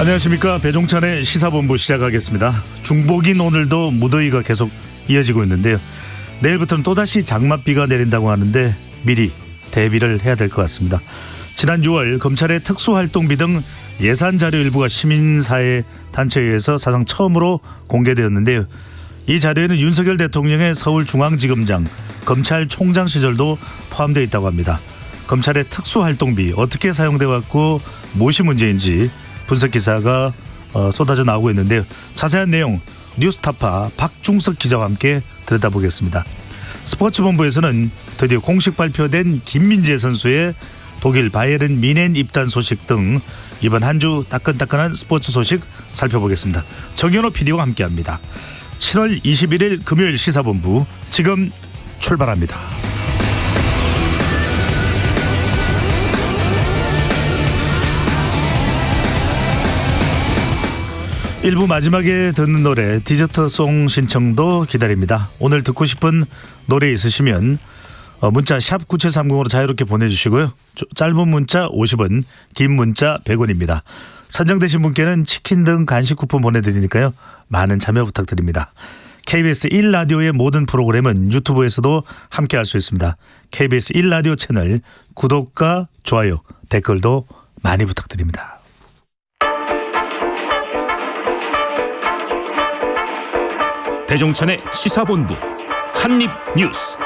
안녕하십니까. 배종찬의 시사본부 시작하겠습니다. 중복인 오늘도 무더위가 계속 이어지고 있는데요. 내일부터는 또다시 장맛비가 내린다고 하는데 미리 대비를 해야 될 것 같습니다. 지난 6월 검찰의 특수활동비 등 예산 자료 일부가 시민사회 단체에 의해서 사상 처음으로 공개되었는데요. 이 자료에는 윤석열 대통령의 서울중앙지검장, 검찰총장 시절도 포함되어 있다고 합니다. 검찰의 특수활동비 어떻게 사용돼 왔고 무엇이 문제인지 분석 기사가 쏟아져 나오고 있는데요. 자세한 내용 뉴스타파 박중석 기자와 함께 들여다보겠습니다. 스포츠본부에서는 드디어 공식 발표된 김민재 선수의 독일 바이에른 미넨 입단 소식 등 이번 한 주 따끈따끈한 스포츠 소식 살펴보겠습니다. 정현호 PD와 함께합니다. 7월 21일 금요일 시사본부 지금 출발합니다. 일부 마지막에 듣는 노래 디저트송 신청도 기다립니다. 오늘 듣고 싶은 노래 있으시면 문자 샵 9730으로 자유롭게 보내주시고요. 짧은 문자 50원, 긴 문자 100원입니다. 선정되신 분께는 치킨 등 간식 쿠폰 보내드리니까요. 많은 참여 부탁드립니다. KBS 1라디오의 모든 프로그램은 유튜브에서도 함께할 수 있습니다. KBS 1라디오 채널 구독과 좋아요, 댓글도 많이 부탁드립니다. 배종찬의 시사본부 한입뉴스.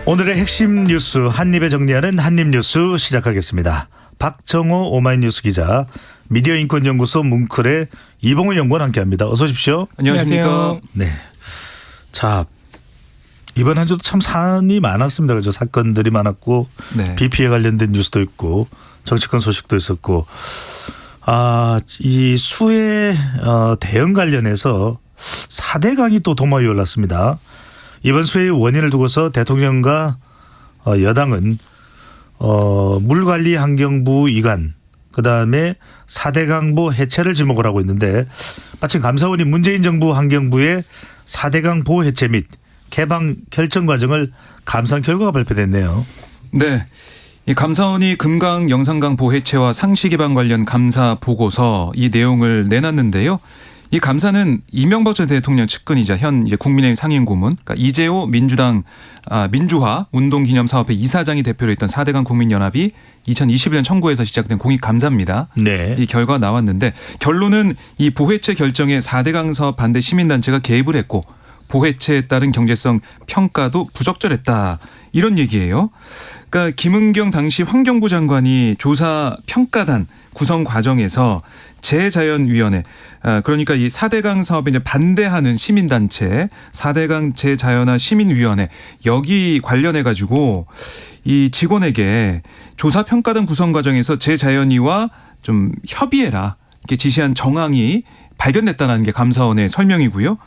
오늘의 핵심 뉴스 한입에 정리하는 한입뉴스 시작하겠습니다. 박정호 오마이뉴스 기자, 미디어인권연구소 뭉클의 이봉훈 연구원 함께합니다. 어서 오십시오. 안녕하십니까. 네. 자, 이번 한 주도 참 사안이 많았습니다. 그죠? 사건들이 많았고 네. 비 피해 관련된 뉴스도 있고 정치권 소식도 있었고, 이 수해 대응 관련해서 4대강이 또 도마 위에 올랐습니다. 이번 수해의 원인을 두고서 대통령과 여당은 물관리환경부 이관, 그다음에 4대강보 해체를 지목을 하고 있는데, 마침 감사원이 문재인 정부 환경부의 4대강 보호 해체 및 개방 결정 과정을 감사한 결과가 발표됐네요. 네. 이 감사원이 금강 영산강 보호 해체와 상시 개방 관련 감사 보고서 이 내용을 내놨는데요. 이 감사는 이명박 전 대통령 측근이자 현 이제 국민의힘 상임고문, 그러니까 이재호 민주당 민주화 운동기념사업회 이사장이 대표로 했던 4대강 국민연합이 2021년 청구해서 시작된 공익 감사입니다. 네. 이 결과가 나왔는데 결론은 이 보해체 결정에 4대강 사업 반대 시민단체가 개입을 했고 보해체에 따른 경제성 평가도 부적절했다, 이런 얘기예요. 그러니까 김은경 당시 환경부 장관이 조사 평가단 구성 과정에서 재자연위원회, 그러니까 이 4대강 사업에 이제 반대하는 시민단체 4대강 재자연화 시민위원회, 여기 관련해 가지고 이 직원에게 조사평가단 구성 과정에서 재자연위와 좀 협의해라, 이렇게 지시한 정황이 발견됐다는 게 감사원의 설명이고요.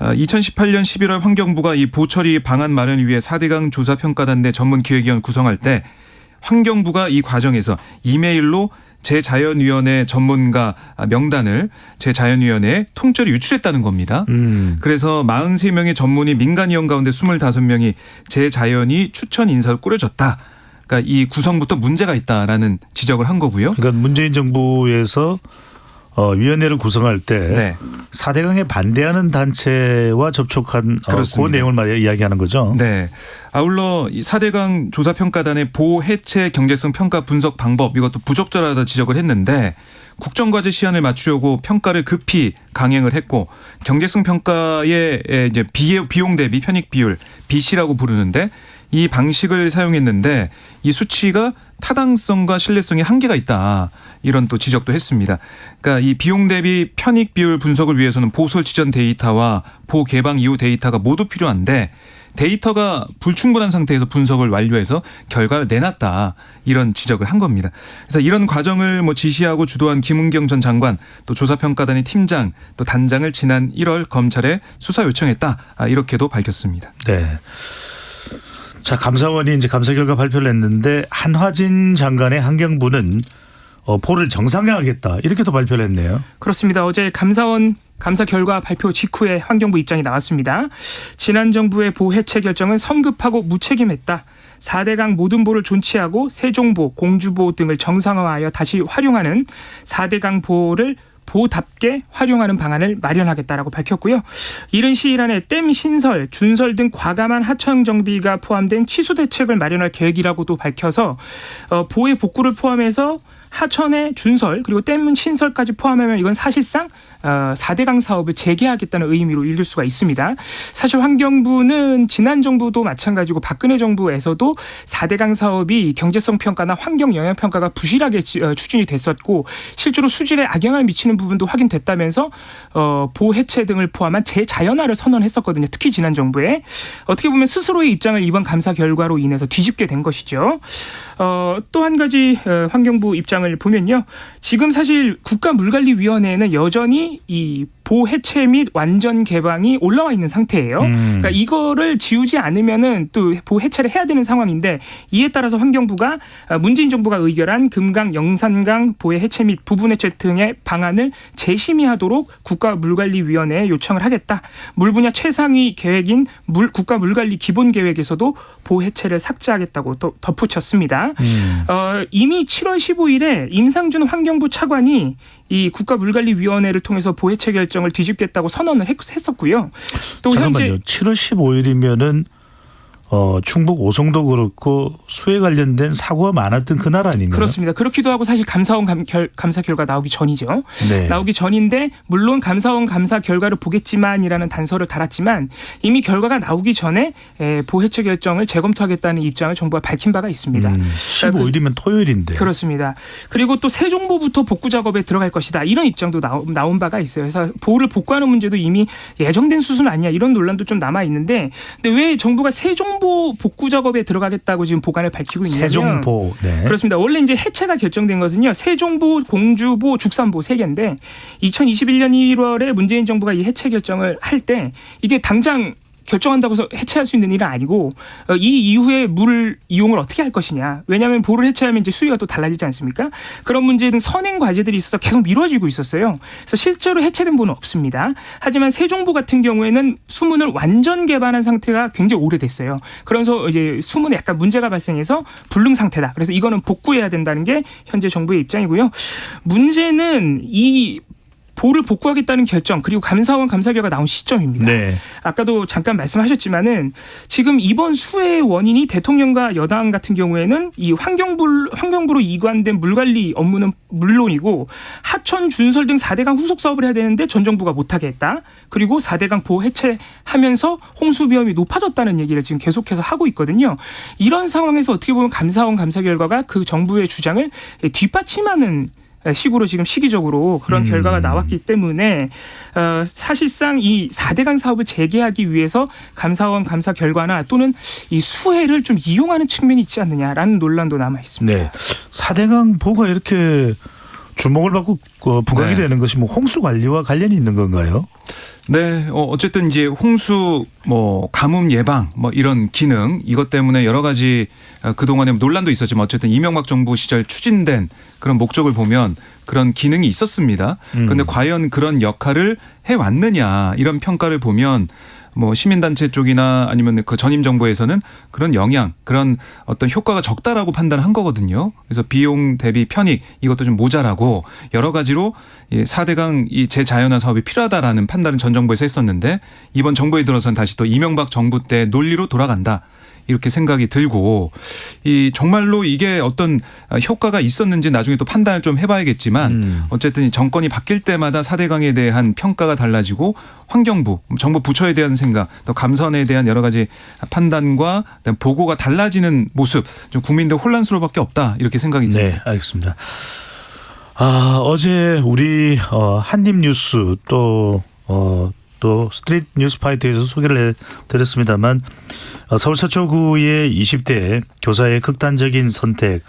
2018년 11월 환경부가 이 보처리 방안 마련을 위해 4대강 조사평가단 내 전문기획위원 구성할 때 환경부가 이 과정에서 이메일로 재자연위원회 전문가 명단을 재자연위원회에 통째로 유출했다는 겁니다. 그래서 43명의 전문의 민간위원 가운데 25명이 재자연위 추천 인사를 꾸려졌다. 그러니까 이 구성부터 문제가 있다라는 지적을 한 거고요. 그러니까 문재인 정부에서 위원회를 구성할 때 네. 4대강에 반대하는 단체와 접촉한 그 내용을 말이야 이야기하는 거죠. 네. 아울러 이 4대강 조사평가단의 보호 해체 경제성 평가 분석 방법, 이것도 부적절하다 지적을 했는데 국정과제 시한을 맞추려고 평가를 급히 강행을 했고, 경제성 평가의 이제 비용 대비 편익 비율 BC라고 부르는데 이 방식을 사용했는데 이 수치가 타당성과 신뢰성에 한계가 있다, 이런 또 지적도 했습니다. 그러니까 이 비용 대비 편익 비율 분석을 위해서는 보설치 전 데이터와 보개방 이후 데이터가 모두 필요한데 데이터가 불충분한 상태에서 분석을 완료해서 결과를 내놨다, 이런 지적을 한 겁니다. 그래서 이런 과정을 지시하고 주도한 김은경 전 장관, 또 조사평가단의 팀장, 또 단장을 지난 1월 검찰에 수사 요청했다, 이렇게도 밝혔습니다. 네. 자, 감사원이 이제 감사 결과 발표를 했는데 한화진 장관의 환경부는 보를 정상화하겠다, 이렇게도 발표를 했네요. 그렇습니다. 어제 감사원 감사 결과 발표 직후에 환경부 입장이 나왔습니다. 지난 정부의 보해체 결정은 성급하고 무책임했다. 4대강 모든 보를 존치하고 세종보, 공주보 등을 정상화하여 다시 활용하는 4대강 보를 보답게 활용하는 방안을 마련하겠다라고 밝혔고요. 이른 시일 안에 댐 신설, 준설 등 과감한 하청 정비가 포함된 치수 대책을 마련할 계획이라고도 밝혀서 보의 복구를 포함해서 하천의 준설 그리고 댐 신설까지 포함하면 이건 사실상 4대강 사업을 재개하겠다는 의미로 읽을 수가 있습니다. 사실 환경부는 지난 정부도 마찬가지고 박근혜 정부에서도 4대강 사업이 경제성 평가나 환경 영향 평가가 부실하게 추진이 됐었고 실제로 수질에 악영향을 미치는 부분도 확인됐다면서 보호 해체 등을 포함한 재자연화를 선언했었거든요. 특히 지난 정부에 어떻게 보면 스스로의 입장을 이번 감사 결과로 인해서 뒤집게 된 것이죠. 또 한 가지 환경부 입장을 보면요. 지금 사실 국가물관리위원회에는 여전히 이 보해체 및 완전 개방이 올라와 있는 상태예요. 그러니까 이거를 지우지 않으면은 또 보해체를 해야 되는 상황인데 이에 따라서 환경부가 문재인 정부가 의결한 금강, 영산강 보해 해체 및 부분 해체 등의 방안을 재심의하도록 국가물관리위원회에 요청을 하겠다. 물 분야 최상위 계획인 국가물관리 기본계획에서도 보해체를 삭제하겠다고 또 덧붙였습니다. 이미 7월 15일에 임상준 환경부 차관이 이 국가물관리위원회를 통해서 보해체 결정을 뒤집겠다고 선언을 했었고요. 또 잠깐만요. 현재 7월 15일이면은 충북 오송도 그렇고 수해 관련된 사고가 많았던 그날 아닌가요? 그렇습니다. 그렇기도 하고 사실 감사원 감사 결과 나오기 전이죠. 네. 나오기 전인데 물론 감사원 감사 결과를 보겠지만이라는 단서를 달았지만 이미 결과가 나오기 전에 보해체 결정을 재검토하겠다는 입장을 정부가 밝힌 바가 있습니다. 15일이면 토요일인데. 그렇습니다. 그리고 또 세종보부터 복구 작업에 들어갈 것이다. 이런 입장도 나온 바가 있어요. 그래서 보를 복구하는 문제도 이미 예정된 수준 아니냐 이런 논란도 좀 남아 있는데 근데 왜 정부가 세종보 복구 작업에 들어가겠다고 지금 보관을 밝히고 있냐면 세종보. 네. 그렇습니다. 원래 이제 해체가 결정된 것은요. 세종보, 공주보, 죽산보 3개인데 2021년 1월에 문재인 정부가 이 해체 결정을 할 때 이게 당장 결정한다고 해서 해체할 수 있는 일은 아니고 이 이후에 물 이용을 어떻게 할 것이냐. 왜냐하면 보를 해체하면 이제 수위가 또 달라지지 않습니까? 그런 문제 등 선행 과제들이 있어서 계속 미뤄지고 있었어요. 그래서 실제로 해체된 보는 없습니다. 하지만 세종보 같은 경우에는 수문을 완전 개방한 상태가 굉장히 오래됐어요. 그러면서 이제 수문에 약간 문제가 발생해서 불능 상태다. 그래서 이거는 복구해야 된다는 게 현재 정부의 입장이고요. 문제는 이 보를 복구하겠다는 결정 그리고 감사원 감사 결과가 나온 시점입니다. 네. 아까도 잠깐 말씀하셨지만은 지금 이번 수해의 원인이 대통령과 여당 같은 경우에는 이 환경부로 이관된 물관리 업무는 물론이고 하천 준설 등 4대강 후속 사업을 해야 되는데 전 정부가 못하게 했다. 그리고 4대강 보호 해체하면서 홍수 위험이 높아졌다는 얘기를 지금 계속해서 하고 있거든요. 이런 상황에서 어떻게 보면 감사원 감사 결과가 그 정부의 주장을 뒷받침하는 식으로 지금 시기적으로 그런 결과가 나왔기 때문에 사실상 이 4대강 사업을 재개하기 위해서 감사원 감사 결과나 또는 이 수해를 좀 이용하는 측면이 있지 않느냐라는 논란도 남아 있습니다. 네. 4대강 보가 이렇게 주목을 받고 부각이 네. 되는 것이 뭐 홍수 관리와 관련이 있는 건가요? 네, 어쨌든 이제 홍수 가뭄 예방 이런 기능 이것 때문에 여러 가지 그동안에 논란도 있었지만 어쨌든 이명박 정부 시절 추진된 그런 목적을 보면 그런 기능이 있었습니다. 그런데 과연 그런 역할을 해왔느냐 이런 평가를 보면 시민단체 쪽이나 아니면 그 전임 정부에서는 그런 영향, 그런 어떤 효과가 적다라고 판단한 거거든요. 그래서 비용 대비 편익 이것도 좀 모자라고 여러 가지로 4대강 이 재자연화 사업이 필요하다라는 판단은 전 정부에서 했었는데 이번 정부에 들어선 다시 또 이명박 정부 때 논리로 돌아간다. 이렇게 생각이 들고 정말로 이게 어떤 효과가 있었는지 나중에 또 판단을 좀 해봐야겠지만 어쨌든 이 정권이 바뀔 때마다 4대강에 대한 평가가 달라지고 환경부, 정부 부처에 대한 생각, 또 감사원에 대한 여러 가지 판단과 보고가 달라지는 모습 좀 국민들 혼란스러울 밖에 없다 이렇게 생각이 듭니다. 네, 알겠습니다. 어제 우리 한입뉴스 또 스트릿 뉴스파이터에서 소개를 해드렸습니다만 서울 서초구의 20대 교사의 극단적인 선택.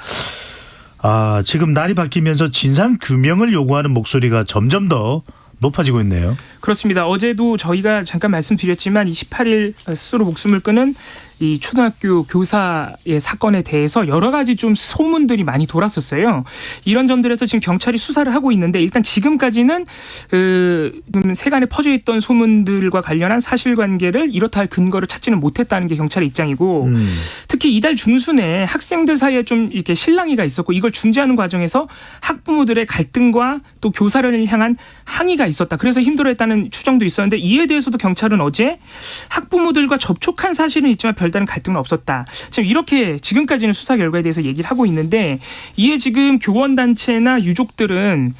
지금 날이 바뀌면서 진상 규명을 요구하는 목소리가 점점 더 높아지고 있네요. 그렇습니다. 어제도 저희가 잠깐 말씀드렸지만 28일 스스로 목숨을 끊은 이 초등학교 교사의 사건에 대해서 여러 가지 좀 소문들이 많이 돌았었어요. 이런 점들에서 지금 경찰이 수사를 하고 있는데 일단 지금까지는 세간에 퍼져 있던 소문들과 관련한 사실관계를 이렇다 할 근거를 찾지는 못했다는 게 경찰의 입장이고 특히 이달 중순에 학생들 사이에 좀 이렇게 실랑이가 있었고 이걸 중재하는 과정에서 학부모들의 갈등과 또 교사를 향한 항의가 있었다. 그래서 힘들어했다는 추정도 있었는데 이에 대해서도 경찰은 어제 학부모들과 접촉한 사실은 있지만 별다른 갈등은 없었다. 지금 이렇게 지금까지는 수사 결과에 대해서 얘기를 하고 있는데 이에 지금 교원단체나 유족들은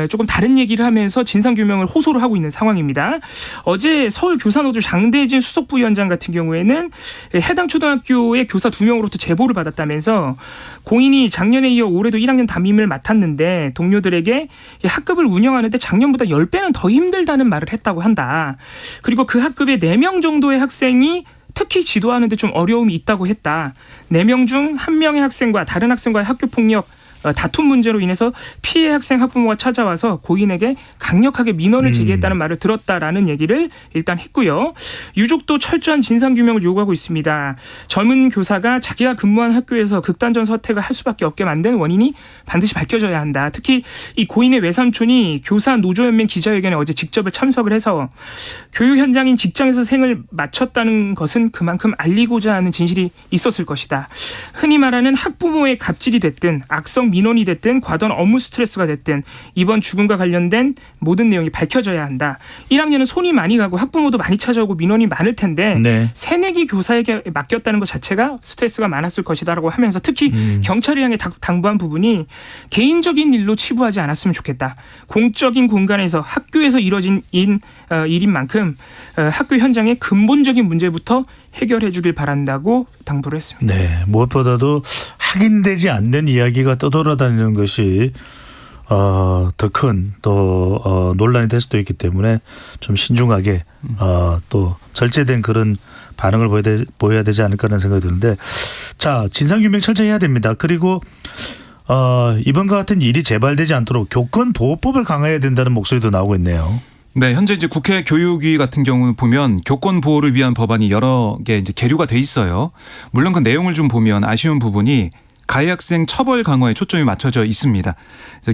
조금 다른 얘기를 하면서 진상규명을 호소를 하고 있는 상황입니다. 어제 서울교사노조 장대진 수석부위원장 같은 경우에는 해당 초등학교의 교사 2명으로부터 제보를 받았다면서 공인이 작년에 이어 올해도 1학년 담임을 맡았는데 동료들에게 학급을 운영하는데 작년보다 10배는 더 힘들다는 말을 했다고 한다. 그리고 그 학급에 4명 정도의 학생이 특히 지도하는데 좀 어려움이 있다고 했다. 4명 중 1명의 학생과 다른 학생과의 학교폭력 다툼 문제로 인해서 피해 학생 학부모가 찾아와서 고인에게 강력하게 민원을 제기했다는 말을 들었다라는 얘기를 일단 했고요. 유족도 철저한 진상규명을 요구하고 있습니다. 젊은 교사가 자기가 근무한 학교에서 극단적 선택을 할 수밖에 없게 만든 원인이 반드시 밝혀져야 한다. 특히 이 고인의 외삼촌이 교사 노조연맹 기자회견에 어제 직접 참석을 해서 교육 현장인 직장에서 생을 마쳤다는 것은 그만큼 알리고자 하는 진실이 있었을 것이다. 흔히 말하는 학부모의 갑질이 됐든 악성 민원이 됐든 과도한 업무 스트레스가 됐든 이번 죽음과 관련된 모든 내용이 밝혀져야 한다. 1학년은 손이 많이 가고 학부모도 많이 찾아오고 민원이 많을 텐데 네. 새내기 교사에게 맡겼다는 것 자체가 스트레스가 많았을 것이다라고 하면서 특히 경찰을 향해 당부한 부분이 개인적인 일로 치부하지 않았으면 좋겠다. 공적인 공간에서 학교에서 이뤄진 일인 만큼 학교 현장의 근본적인 문제부터 해결해 주길 바란다고 당부를 했습니다. 네, 무엇보다도 확인되지 않는 이야기가 떠돌아다니는 것이 더 큰 또 논란이 될 수도 있기 때문에 좀 신중하게 또 절제된 그런 반응을 보여야 되지 않을까라는 생각이 드는데 자 진상규명 철저히 해야 됩니다. 그리고 이번과 같은 일이 재발되지 않도록 교권보호법을 강화해야 된다는 목소리도 나오고 있네요. 네, 현재 이제 국회 교육위 같은 경우는 보면 교권 보호를 위한 법안이 여러 개 이제 계류가 돼 있어요. 물론 그 내용을 좀 보면 아쉬운 부분이 가해 학생 처벌 강화에 초점이 맞춰져 있습니다.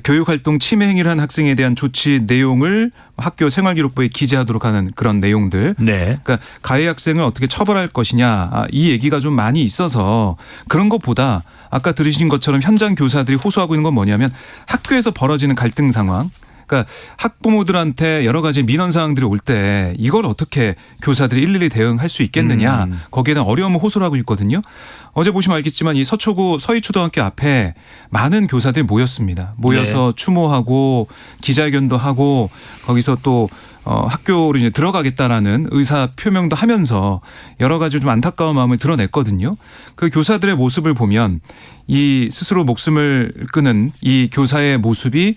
교육활동 침해 행위를 한 학생에 대한 조치 내용을 학교 생활기록부에 기재하도록 하는 그런 내용들. 네. 그러니까 가해 학생을 어떻게 처벌할 것이냐 이 얘기가 좀 많이 있어서 그런 것보다 아까 들으신 것처럼 현장 교사들이 호소하고 있는 건 뭐냐면 학교에서 벌어지는 갈등 상황. 그러니까 학부모들한테 여러 가지 민원 사항들이 올 때 이걸 어떻게 교사들이 일일이 대응할 수 있겠느냐 거기에 대한 어려움을 호소를 하고 있거든요. 어제 보시면 알겠지만 이 서초구 서희초등학교 앞에 많은 교사들이 모였습니다. 모여서 네. 추모하고 기자회견도 하고 거기서 또 학교로 이제 들어가겠다라는 의사 표명도 하면서 여러 가지 좀 안타까운 마음을 드러냈거든요. 그 교사들의 모습을 보면 이 스스로 목숨을 끊은 이 교사의 모습이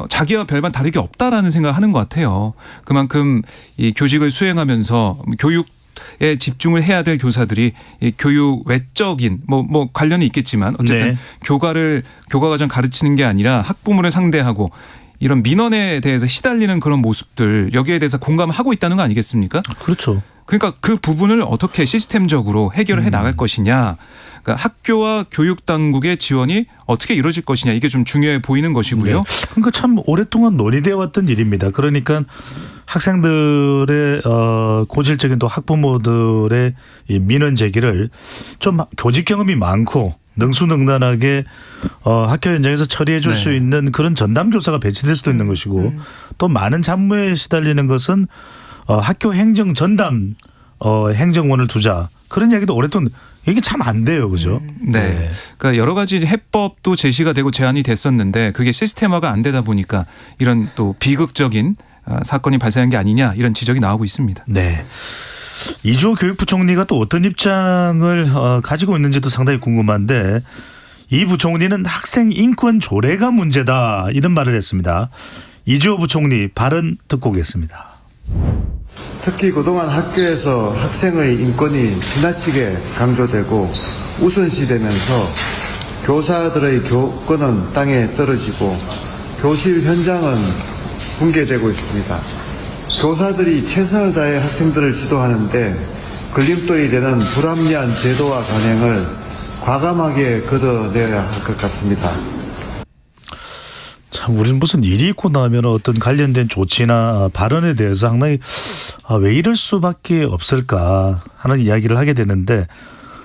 자기와 별반 다르게 없다라는 생각을 하는 것 같아요. 그만큼 이 교직을 수행하면서 교육에 집중을 해야 될 교사들이 이 교육 외적인 뭐 관련이 있겠지만 어쨌든 네. 교과 과정 가르치는 게 아니라 학부모를 상대하고 이런 민원에 대해서 시달리는 그런 모습들 여기에 대해서 공감하고 있다는 거 아니겠습니까? 그렇죠. 그러니까 그 부분을 어떻게 시스템적으로 해결을 해 나갈 것이냐. 그러니까 학교와 교육 당국의 지원이 어떻게 이루어질 것이냐 이게 좀 중요해 보이는 것이고요. 네. 그러니까 참 오랫동안 논의되어 왔던 일입니다. 그러니까 학생들의 고질적인 또 학부모들의 이 민원 제기를 좀 교직 경험이 많고 능수능란하게 학교 현장에서 처리해 줄 수 있는 그런 전담 교사가 배치될 수도 있는 것이고 또 많은 잡무에 시달리는 것은 학교 행정 전담 행정원을 두자 그런 이야기도 오랫동안 이게 참 안 돼요, 그죠? 네. 그러니까 여러 가지 해법도 제시가 되고 제안이 됐었는데 그게 시스템화가 안 되다 보니까 이런 또 비극적인 사건이 발생한 게 아니냐 이런 지적이 나오고 있습니다. 네. 이주호 교육부총리가 또 어떤 입장을 가지고 있는지도 상당히 궁금한데 이 부총리는 학생 인권 조례가 문제다 이런 말을 했습니다. 이주호 부총리 발언 듣고 오겠습니다. 특히 그동안 학교에서 학생의 인권이 지나치게 강조되고 우선시되면서 교사들의 교권은 땅에 떨어지고 교실 현장은 붕괴되고 있습니다. 교사들이 최선을 다해 학생들을 지도하는데 걸림돌이 되는 불합리한 제도와 관행을 과감하게 걷어내야 할 것 같습니다. 참 우리는 무슨 일이 있고 나면 어떤 관련된 조치나 발언에 대해서 상당히 왜 이럴 수밖에 없을까 하는 이야기를 하게 되는데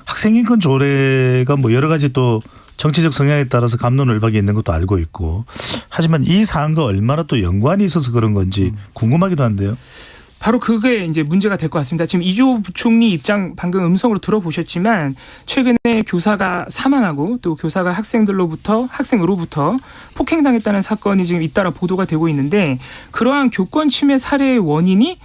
학생인권 조례가 뭐 여러 가지 또 정치적 성향에 따라서 갑론을박이 있는 것도 알고 있고 하지만 이 사안과 얼마나 또 연관이 있어서 그런 건지 궁금하기도 한데요. 바로 그게 이제 문제가 될 것 같습니다. 지금 이주호 부총리 입장 방금 음성으로 들어보셨지만 최근에 교사가 사망하고 또 교사가 학생으로부터 폭행당했다는 사건이 지금 잇따라 보도가 되고 있는데 그러한 교권 침해 사례의 원인이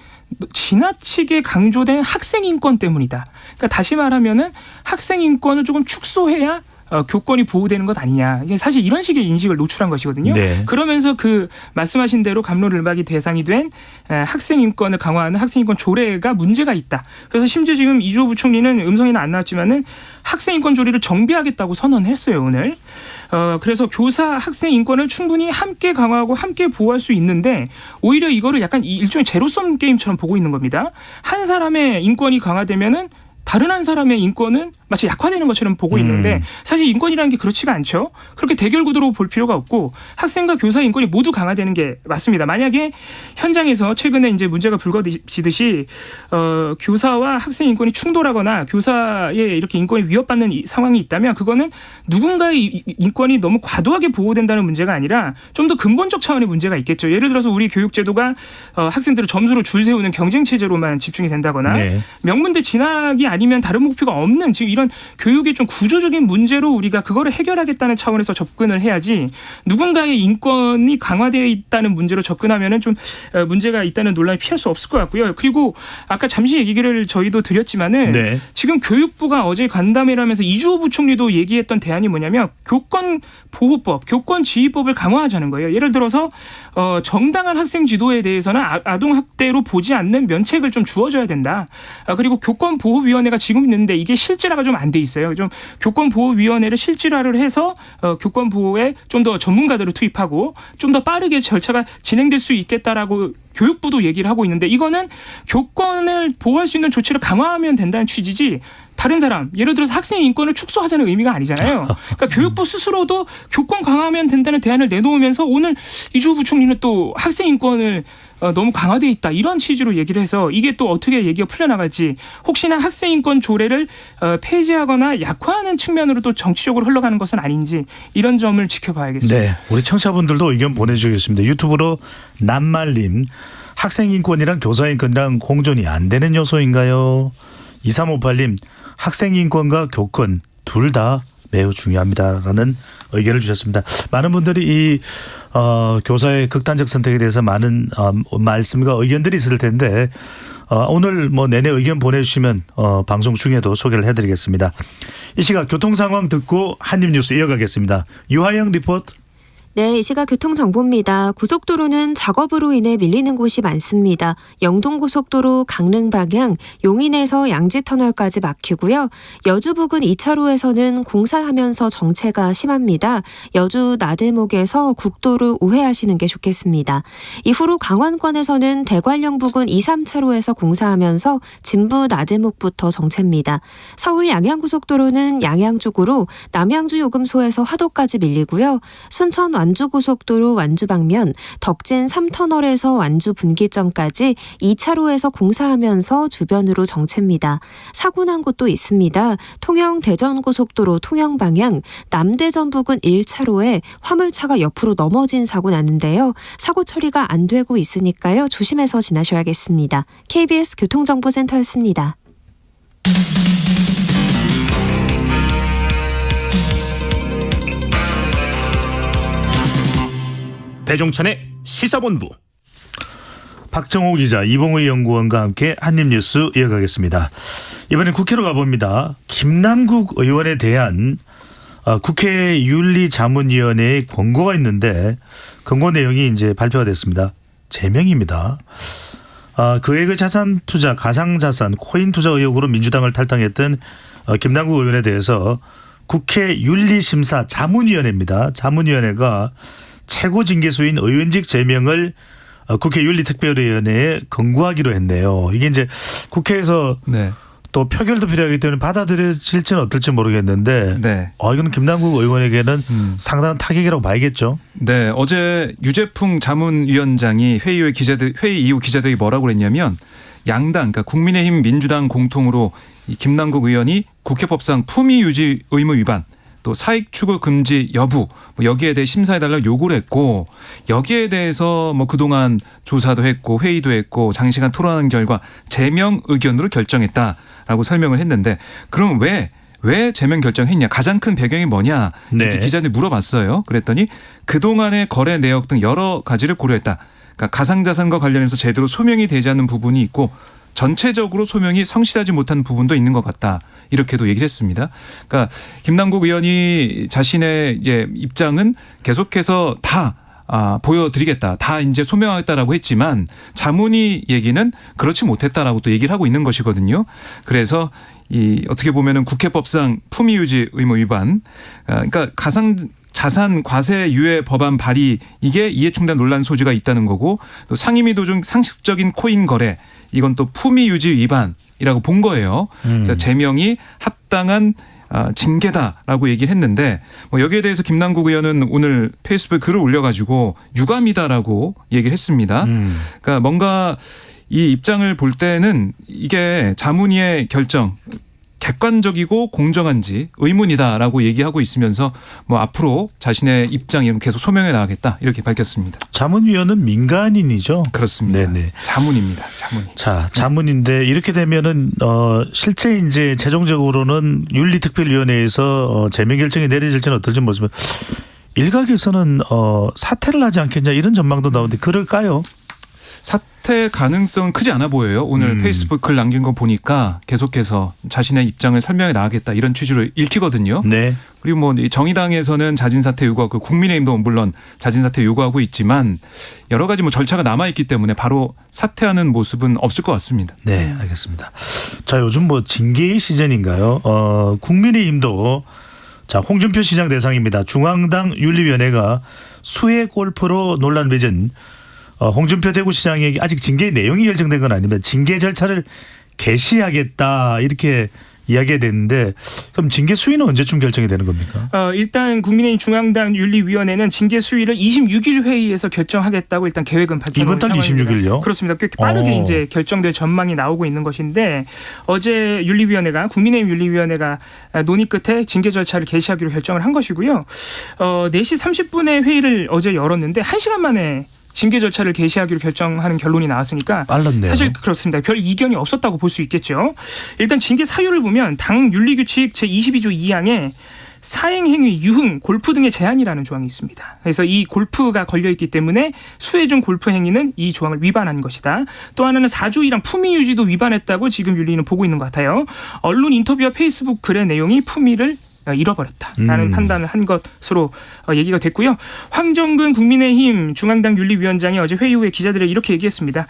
지나치게 강조된 학생 인권 때문이다. 그러니까 다시 말하면은 학생 인권을 조금 축소해야 교권이 보호되는 것 아니냐. 이게 사실 이런 식의 인식을 노출한 것이거든요. 네. 그러면서 그 말씀하신 대로 갑론을박이 대상이 된 학생 인권을 강화하는 학생 인권 조례가 문제가 있다. 그래서 심지어 지금 이주호 부총리는 음성에는 안 나왔지만은 학생 인권 조례를 정비하겠다고 선언했어요 오늘. 그래서 교사 학생 인권을 충분히 함께 강화하고 함께 보호할 수 있는데 오히려 이거를 약간 일종의 제로섬 게임처럼 보고 있는 겁니다. 한 사람의 인권이 강화되면은 다른 한 사람의 인권은 마치 약화되는 것처럼 보고 있는데 사실 인권이라는 게 그렇지가 않죠. 그렇게 대결 구도로 볼 필요가 없고 학생과 교사의 인권이 모두 강화되는 게 맞습니다. 만약에 현장에서 최근에 이제 문제가 불거지듯이 교사와 학생 인권이 충돌하거나 교사의 이렇게 인권이 위협받는 상황이 있다면 그거는 누군가의 인권이 너무 과도하게 보호된다는 문제가 아니라 좀 더 근본적 차원의 문제가 있겠죠. 예를 들어서 우리 교육제도가 학생들을 점수로 줄 세우는 경쟁 체제로만 집중이 된다거나 네. 명문대 진학이 아니면 다른 목표가 없는 지금 이런 교육의 좀 구조적인 문제로 우리가 그거를 해결하겠다는 차원에서 접근을 해야지 누군가의 인권이 강화되어 있다는 문제로 접근하면은 좀 문제가 있다는 논란이 피할 수 없을 것 같고요. 그리고 아까 잠시 얘기를 저희도 드렸지만은 네. 지금 교육부가 어제 간담회를 하면서 이주호 부총리도 얘기했던 대안이 뭐냐면 교권 보호법, 교권 지휘법을 강화하자는 거예요. 예를 들어서 정당한 학생 지도에 대해서는 아동 학대로 보지 않는 면책을 좀 주어줘야 된다. 그리고 교권 보호위원회가 지금 있는데 이게 실질화가 좀 안 돼 있어요. 좀 교권 보호위원회를 실질화를 해서 교권 보호에 좀 더 전문가들을 투입하고 좀 더 빠르게 절차가 진행될 수 있겠다라고 교육부도 얘기를 하고 있는데 이거는 교권을 보호할 수 있는 조치를 강화하면 된다는 취지지 다른 사람 예를 들어서 학생의 인권을 축소하자는 의미가 아니잖아요. 그러니까 교육부 스스로도 교권 강화하면 된다는 대안을 내놓으면서 오늘 이주호 부총리는 또 학생 인권을 너무 강화돼 있다 이런 취지로 얘기를 해서 이게 또 어떻게 얘기가 풀려나갈지 혹시나 학생 인권 조례를 폐지하거나 약화하는 측면으로 또 정치적으로 흘러가는 것은 아닌지 이런 점을 지켜봐야겠습니다. 네, 우리 청취자분들도 의견 보내주겠습니다. 유튜브로 남말님 학생 인권이랑 교사 인권이랑 공존이 안 되는 요소인가요? 2358님 학생 인권과 교권 둘 다 매우 중요합니다라는 의견을 주셨습니다. 많은 분들이 이 교사의 극단적 선택에 대해서 많은 말씀과 의견들이 있을 텐데 오늘 뭐 내내 의견 보내주시면 방송 중에도 소개를 해드리겠습니다. 이 시각 교통 상황 듣고 한입뉴스 이어가겠습니다. 유하영 리포트. 네, 이 시각 교통정보입니다. 고속도로는 작업으로 인해 밀리는 곳이 많습니다. 영동고속도로 강릉 방향 용인에서 양지터널까지 막히고요. 여주 부근 2차로에서는 공사하면서 정체가 심합니다. 여주 나들목에서 국도를 우회하시는 게 좋겠습니다. 이후로 강원권에서는 대관령 부근 2, 3차로에서 공사하면서 진부 나들목부터 정체입니다. 서울 양양고속도로는 양양 쪽으로 남양주 요금소에서 화도까지 밀리고요. 순천 완주고속도로 완주 방면 덕진 3터널에서 완주 분기점까지 2차로에서 공사하면서 주변으로 정체입니다. 사고 난 곳도 있습니다. 통영 대전고속도로 통영 방향 남대전 부근 1차로에 화물차가 옆으로 넘어진 사고 났는데요. 사고 처리가 안 되고 있으니까요. 조심해서 지나셔야겠습니다. KBS 교통정보센터였습니다. 배종찬의 시사본부. 박정호 기자, 이봉의 연구원과 함께 한입뉴스 이어가겠습니다. 이번엔 국회로 가봅니다. 김남국 의원에 대한 국회 윤리자문위원회의 권고가 있는데 권고 내용이 이제 발표가 됐습니다. 제명입니다. 그의 그 자산 투자, 가상자산, 코인 투자 의혹으로 민주당을 탈당했던 김남국 의원에 대해서 국회 윤리심사 자문위원회입니다. 자문위원회가 최고징계수인 의원직 제명을 국회 윤리특별위원회에 권고하기로 했네요. 이게 이제 국회에서 네. 또 표결도 필요하기 때문에 받아들여질지는 어떨지 모르겠는데 네. 이거는 김남국 의원에게는 상당한 타격이라고 봐야겠죠. 네, 어제 유재풍 자문위원장이 회의 이후 기자들이 뭐라고 그랬냐면 양당, 그러니까 국민의힘, 민주당 공통으로 이 김남국 의원이 국회법상 품위 유지 의무 위반, 또 사익 추구 금지 여부 여기에 대해 심사해달라고 요구를 했고 여기에 대해서 그동안 조사도 했고 회의도 했고 장시간 토론하는 결과 제명 의견으로 결정했다라고 설명을 했는데 그럼 왜 제명 결정했냐 가장 큰 배경이 뭐냐 이렇게 네. 기자들이 물어봤어요. 그랬더니 그동안의 거래 내역 등 여러 가지를 고려했다. 그러니까 가상자산과 관련해서 제대로 소명이 되지 않는 부분이 있고 전체적으로 소명이 성실하지 못한 부분도 있는 것 같다. 이렇게도 얘기를 했습니다. 그러니까 김남국 의원이 자신의 이제 입장은 계속해서 다 보여드리겠다. 다 이제 소명하겠다라고 했지만 자문위 얘기는 그렇지 못했다라고 또 얘기를 하고 있는 것이거든요. 그래서 이 어떻게 보면은 국회법상 품위 유지 의무 위반, 그러니까 자산 과세 유예 법안 발의 이게 이해충돌 논란 소지가 있다는 거고 또 상임위 도중 상식적인 코인 거래 이건 또 품위 유지 위반이라고 본 거예요. 그래서 제명이 합당한 징계다라고 얘기를 했는데 여기에 대해서 김남국 의원은 오늘 페이스북에 글을 올려가지고 유감이다라고 얘기를 했습니다. 그러니까 뭔가 이 입장을 볼 때는 이게 자문위의 결정 객관적이고 공정한지 의문이다라고 얘기하고 있으면서 앞으로 자신의 입장 이런 계속 소명해 나가겠다 이렇게 밝혔습니다. 자문위원은 민간인이죠. 그렇습니다. 네네. 자문입니다. 자문이. 자, 자문인데 이렇게 되면은 실제 이제 최종적으로는 윤리특별위원회에서 제명 결정이 내려질지는 어떨지 모르지만 일각에서는 사퇴를 하지 않겠냐 이런 전망도 나오는데 그럴까요? 사퇴 가능성은 크지 않아 보여요. 오늘 페이스북 글 남긴 거 보니까 계속해서 자신의 입장을 설명해 나가겠다 이런 취지로 읽히거든요. 네. 그리고 정의당에서는 자진 사퇴 요구하고 국민의힘도 물론 자진 사퇴 요구하고 있지만 여러 가지 절차가 남아 있기 때문에 바로 사퇴하는 모습은 없을 것 같습니다. 네, 알겠습니다. 자, 요즘 징계의 시즌인가요? 국민의힘도 자, 홍준표 시장 대상입니다. 중앙당 윤리위원회가 수해 골프로 논란 빚은 홍준표 대구시장에게 아직 징계 내용이 결정된 건 아니면 징계 절차를 개시하겠다 이렇게 이야기됐는데 그럼 징계 수위는 언제쯤 결정이 되는 겁니까? 일단 국민의힘 중앙당 윤리위원회는 징계 수위를 26일 회의에서 결정하겠다고 일단 계획은 밝혀놓은 이번 달 상황입니다. 26일요? 그렇습니다. 꽤 빠르게 이제 결정될 전망이 나오고 있는 것인데 어제 국민의힘 윤리위원회가 논의 끝에 징계 절차를 개시하기로 결정을 한 것이고요. 4시 30분에 회의를 어제 열었는데 1시간 만에 징계 절차를 개시하기로 결정하는 결론이 나왔으니까 빨랐네요. 사실 그렇습니다. 별 이견이 없었다고 볼 수 있겠죠. 일단 징계 사유를 보면 당 윤리규칙 제22조 2항에 사행행위, 유흥, 골프 등의 제한이라는 조항이 있습니다. 그래서 이 골프가 걸려있기 때문에 수혜 중 골프 행위는 이 조항을 위반한 것이다. 또 하나는 4조 1항 품위 유지도 위반했다고 지금 윤리는 보고 있는 것 같아요. 언론 인터뷰와 페이스북 글의 내용이 품위를 잃어버렸다라는 판단을 한 것으로 얘기가 됐고요. 황정근 국민의힘 중앙당 윤리위원장이 어제 회의 후에 기자들에게 이렇게 얘기했습니다.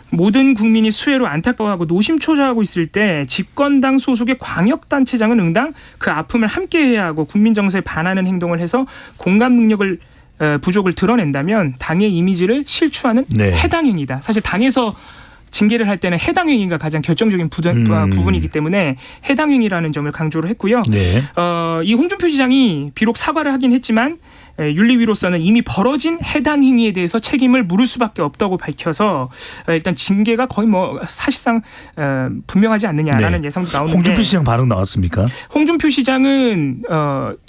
모든 국민이 수해로 안타까워하고 노심초사하고 있을 때 집권당 소속의 광역단체장은 응당 그 아픔을 함께해야 하고 국민 정서에 반하는 행동을 해서 공감 능력을 부족을 드러낸다면 당의 이미지를 실추하는 네. 해당 행위다. 사실 당에서 징계를 할 때는 해당 행위가 가장 결정적인 부분이기 때문에 해당 행위라는 점을 강조를 했고요. 네. 이 홍준표 시장이 비록 사과를 하긴 했지만 윤리위로서는 이미 벌어진 해당 행위에 대해서 책임을 물을 수밖에 없다고 밝혀서 일단 징계가 거의 사실상 분명하지 않느냐라는 네. 예상도 나오는데 홍준표 시장 반응 나왔습니까? 홍준표 시장은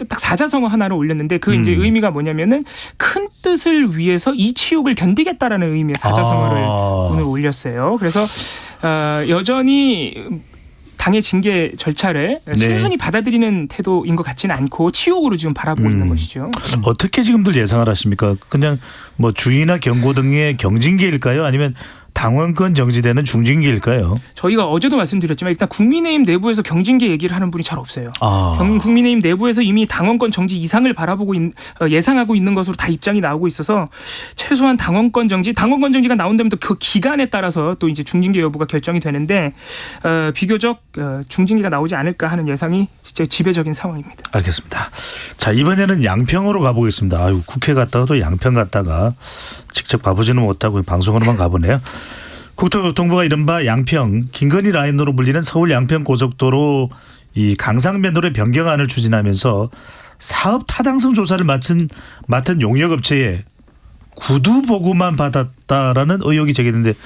딱 사자성어 하나를 올렸는데 그 이제 의미가 뭐냐면은 큰 뜻을 위해서 이 치욕을 견디겠다라는 의미의 사자성어를 오늘 올렸어요. 그래서 여전히 당의 징계 절차를 순순히 받아들이는 태도인 것 같지는 않고 치욕으로 지금 바라보고 있는 것이죠. 어떻게 지금들 예상을 하십니까? 그냥 주의나 경고 등의 경징계일까요? 아니면 당원권 정지되는 중징계일까요? 저희가 어제도 말씀드렸지만 일단 국민의힘 내부에서 경징계 얘기를 하는 분이 잘 없어요. 아. 국민의힘 내부에서 이미 당원권 정지 이상을 바라보고 예상하고 있는 것으로 다 입장이 나오고 있어서 최소한 당원권 정지가 나온다면 또 그 기간에 따라서 또 이제 중징계 여부가 결정이 되는데 비교적 중징계가 나오지 않을까 하는 예상이 진짜 지배적인 상황입니다. 알겠습니다. 자, 이번에는 양평으로 가보겠습니다. 아유, 국회 갔다가 또 양평 갔다가 직접 가보지는 못하고 방송으로만 가보네요. 국토교통부가 이른바 양평 김건희 라인으로 불리는 서울 양평 고속도로 이 강상면도로의 변경안을 추진하면서 사업 타당성 조사를 맡은 용역업체에 구두 보고만 받았다라는 의혹이 제기됐는데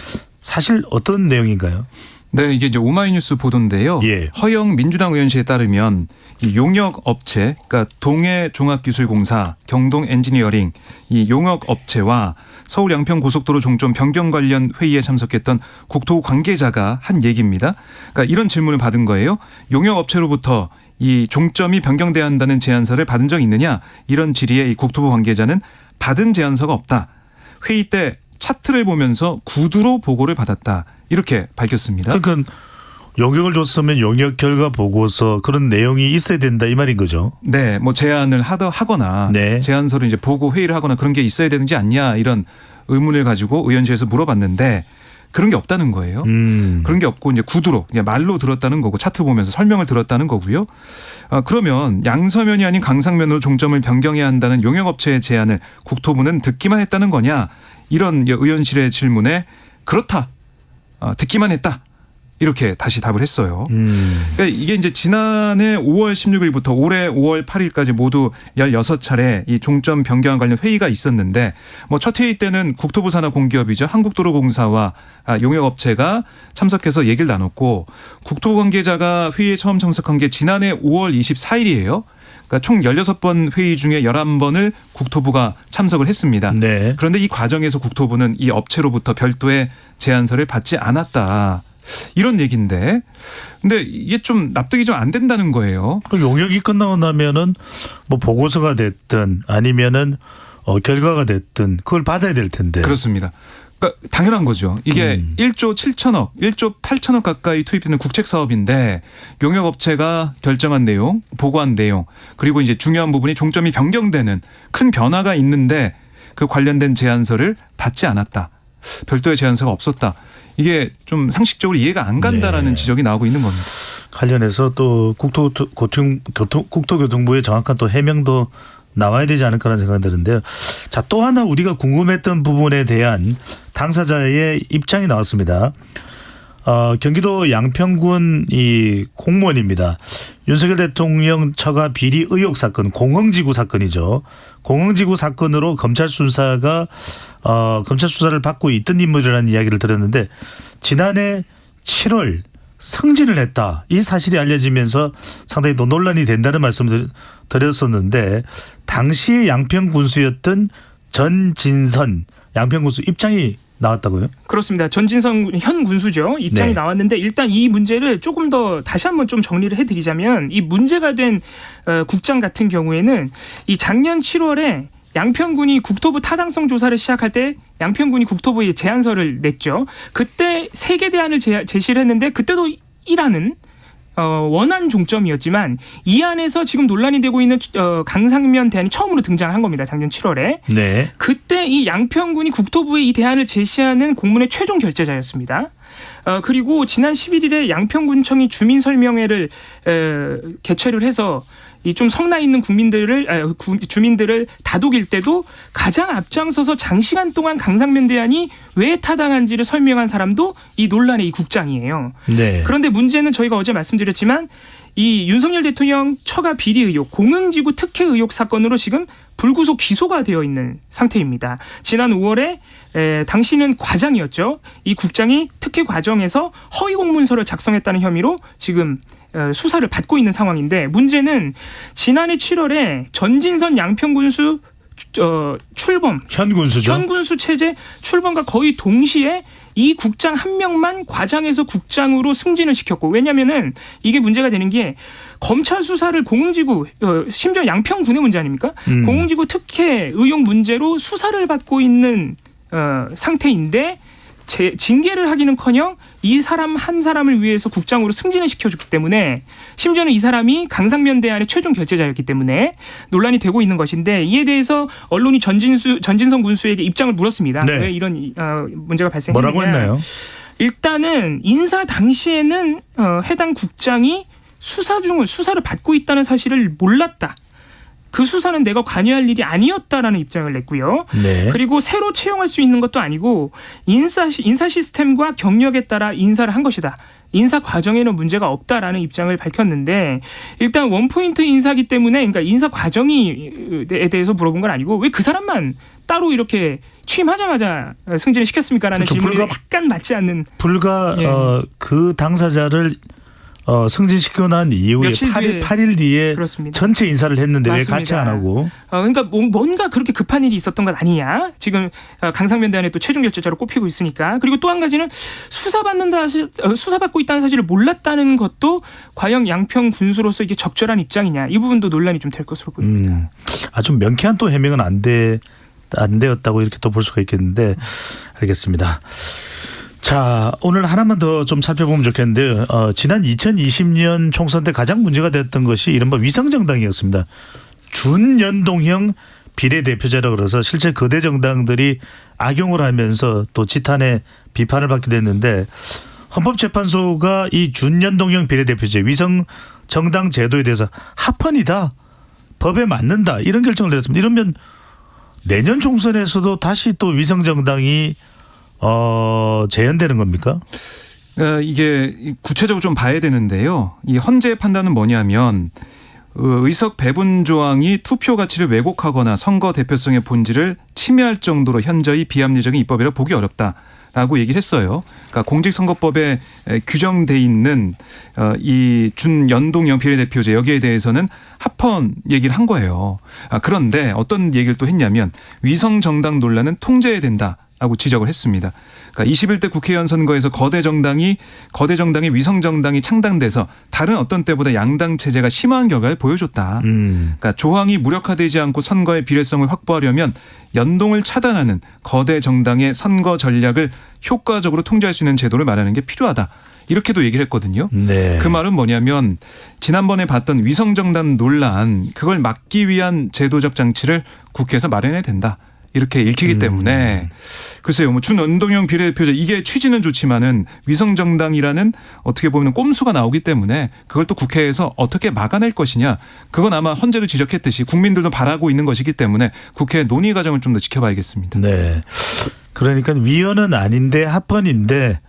사실 어떤 내용인가요? 네, 이게 이제 오마이뉴스 보도인데요. 예. 허영 민주당 의원실에 따르면 이 용역 업체, 그러니까 동해종합기술공사, 경동엔지니어링 이 용역 업체와 서울 양평 고속도로 종점 변경 관련 회의에 참석했던 국토부 관계자가 한 얘기입니다. 그러니까 이런 질문을 받은 거예요. 용역 업체로부터 이 종점이 변경돼야 한다는 제안서를 받은 적 있느냐? 이런 질의에 이 국토부 관계자는 받은 제안서가 없다. 회의 때 차트를 보면서 구두로 보고를 받았다. 이렇게 밝혔습니다. 그러니까 용역을 줬으면 용역 결과 보고서 그런 내용이 있어야 된다 이 말인 거죠. 네, 뭐 제안을 하거나 네. 제안서를 이제 보고 회의를 하거나 그런 게 있어야 되는지 않냐 이런 의문을 가지고 의원실에서 물어봤는데 그런 게 없다는 거예요. 그런 게 없고 이제 구두로 그냥 말로 들었다는 거고 차트 보면서 설명을 들었다는 거고요. 그러면 양서면이 아닌 강상면으로 종점을 변경해야 한다는 용역업체의 제안을 국토부는 듣기만 했다는 거냐 이런 의원실의 질문에 그렇다. 듣기만 했다. 이렇게 다시 답을 했어요. 그러니까 이게 이제 지난해 5월 16일부터 올해 5월 8일까지 모두 16차례 이 종점 변경 관련 회의가 있었는데 뭐 첫 회의 때는 국토부 산하 공기업이죠. 한국도로공사와 용역업체가 참석해서 얘기를 나눴고 국토부 관계자가 회의에 처음 참석한 게 지난해 5월 24일이에요. 그러니까 총 16번 회의 중에 11번을 국토부가 참석을 했습니다. 네. 그런데 이 과정에서 국토부는 이 업체로부터 별도의 제안서를 받지 않았다. 이런 얘기인데 근데 이게 좀 납득이 좀 안 된다는 거예요. 그 용역이 끝나고 나면은 뭐 보고서가 됐든 아니면은 결과가 됐든 그걸 받아야 될 텐데. 그렇습니다. 그러니까 당연한 거죠. 이게 1조 7천억, 1조 8천억 가까이 투입되는 국책 사업인데 용역업체가 결정한 내용, 보고한 내용 그리고 이제 중요한 부분이 종점이 변경되는 큰 변화가 있는데 그 관련된 제안서를 받지 않았다. 별도의 제안서가 없었다. 이게 좀 상식적으로 이해가 안 간다라는 지적이 나오고 있는 겁니다. 관련해서 또 국토교통부의 정확한 또 해명도 나와야 되지 않을까라는 생각이 드는데요. 자, 또 하나 우리가 궁금했던 부분에 대한 당사자의 입장이 나왔습니다. 경기도 양평군 이 공무원입니다. 윤석열 대통령 처가 비리 의혹 사건, 공흥지구 사건이죠. 공흥지구 사건으로 검찰 수사를 받고 있던 인물이라는 이야기를 들었는데 지난해 7월 승진을 했다. 이 사실이 알려지면서 상당히 또 논란이 된다는 말씀을 드렸었는데 당시의 양평군수였던 전진선 양평군수 입장이 나왔다고요? 그렇습니다. 전진성 현 군수죠. 입장이 네. 나왔는데 일단 이 문제를 조금 더 다시 한번 좀 정리를 해드리자면 이 문제가 된 국장 같은 경우에는 이 작년 7월에 양평군이 국토부 타당성 조사를 시작할 때 양평군이 국토부에 제안서를 냈죠. 그때 3개 대안을 제시를 했는데 그때도 1안은 원안 종점이었지만 이 안에서 지금 논란이 되고 있는 강상면 대안이 처음으로 등장한 겁니다. 작년 7월에. 네. 그때 이 양평군이 국토부에 이 대안을 제시하는 공문의 최종 결재자였습니다. 그리고 지난 11일에 양평군청이 주민설명회를 개최를 해서 이 좀 성나 있는 주민들을 다독일 때도 가장 앞장서서 장시간 동안 강상면 대안이 왜 타당한지를 설명한 사람도 이 논란의 이 국장이에요. 네. 그런데 문제는 저희가 어제 말씀드렸지만 이 윤석열 대통령 처가 비리 의혹, 공흥지구 특혜 의혹 사건으로 지금 불구속 기소가 되어 있는 상태입니다. 지난 5월에 당시는 과장이었죠. 이 국장이 특혜 과정에서 허위 공문서를 작성했다는 혐의로 지금 수사를 받고 있는 상황인데 문제는 지난해 7월에 전진선 양평군수 출범 현 군수죠. 현 군수 체제 출범과 거의 동시에 이 국장 한 명만 과장에서 국장으로 승진을 시켰고 왜냐면은 이게 문제가 되는 게 검찰 수사를 공흥지구 심지어 양평군의 문제 아닙니까? 공흥지구 특혜 의혹 문제로 수사를 받고 있는 상태인데 징계를 하기는커녕 이 사람 한 사람을 위해서 국장으로 승진을 시켜줬기 때문에 심지어는 이 사람이 강상면 대안의 최종 결재자였기 때문에 논란이 되고 있는 것인데 이에 대해서 언론이 전진성 군수에게 입장을 물었습니다. 네. 왜 이런 문제가 발생했느냐. 뭐라고 했나요? 일단은 인사 당시에는 해당 국장이 수사를 받고 있다는 사실을 몰랐다. 그 수사는 내가 관여할 일이 아니었다라는 입장을 냈고요. 네. 그리고 새로 채용할 수 있는 것도 아니고 인사 시스템과 경력에 따라 인사를 한 것이다. 인사 과정에는 문제가 없다라는 입장을 밝혔는데 일단 원포인트 인사기 때문에 그러니까 인사 과정에 대해서 물어본 건 아니고 왜 그 사람만 따로 이렇게 취임하자마자 승진을 시켰습니까라는 그렇죠. 질문이 불과- 약간 맞지 않는 불과 예. 그 당사자를 승진시키고 난 이후에 며칠 뒤에 8일 뒤에 그렇습니다. 전체 인사를 했는데 왜 맞습니다. 같이 안 하고? 그러니까 뭔가 그렇게 급한 일이 있었던 것 아니냐. 지금 강상면 대안에 또 최종 결재자로 꼽히고 있으니까. 그리고 또 한 가지는 수사받고 있다는 사실을 몰랐다는 것도 과연 양평 군수로서 이게 적절한 입장이냐. 이 부분도 논란이 좀 될 것으로 보입니다. 아주 명쾌한 또 해명은 안 되었다고 이렇게 또 볼 수가 있겠는데 알겠습니다. 자, 오늘 하나만 더 좀 살펴보면 좋겠는데요. 지난 2020년 총선 때 가장 문제가 됐던 것이 이른바 위성정당이었습니다. 준연동형 비례대표제라고 그래서 실제 거대 정당들이 악용을 하면서 또 지탄의 비판을 받기도 했는데 헌법재판소가 이 준연동형 비례대표제 위성정당 제도에 대해서 합헌이다. 법에 맞는다. 이런 결정을 내렸습니다. 이러면 내년 총선에서도 다시 또 위성정당이 재현되는 겁니까? 이게 구체적으로 좀 봐야 되는데요. 이 헌재의 판단은 뭐냐면 의석 배분 조항이 투표 가치를 왜곡하거나 선거 대표성의 본질을 침해할 정도로 현저히 비합리적인 입법이라 보기 어렵다라고 얘기를 했어요. 그러니까 공직선거법에 규정돼 있는 이 준연동형 비례대표제 여기에 대해서는 합헌 얘기를 한 거예요. 그런데 어떤 얘기를 또 했냐면 위성정당 논란은 통제해야 된다. 라고 지적을 했습니다. 그러니까 21대 국회의원 선거에서 거대 정당이 위성정당이 창당돼서 다른 어떤 때보다 양당 체제가 심한 결과를 보여줬다. 그러니까 조항이 무력화되지 않고 선거의 비례성을 확보하려면 연동을 차단하는 거대 정당의 선거 전략을 효과적으로 통제할 수 있는 제도를 마련하는 게 필요하다. 이렇게도 얘기를 했거든요. 네. 그 말은 뭐냐면 지난번에 봤던 위성정당 논란 그걸 막기 위한 제도적 장치를 국회에서 마련해야 된다. 이렇게 읽히기 때문에 글쎄요, 뭐 준연동형 비례대표제 이게 취지는 좋지만은 위성정당이라는 어떻게 보면 꼼수가 나오기 때문에 그걸 또 국회에서 어떻게 막아낼 것이냐 그건 아마 헌재도 지적했듯이 국민들도 바라고 있는 것이기 때문에 국회 논의 과정을 좀 더 지켜봐야겠습니다. 네. 그러니까 위헌은 아닌데 합헌인데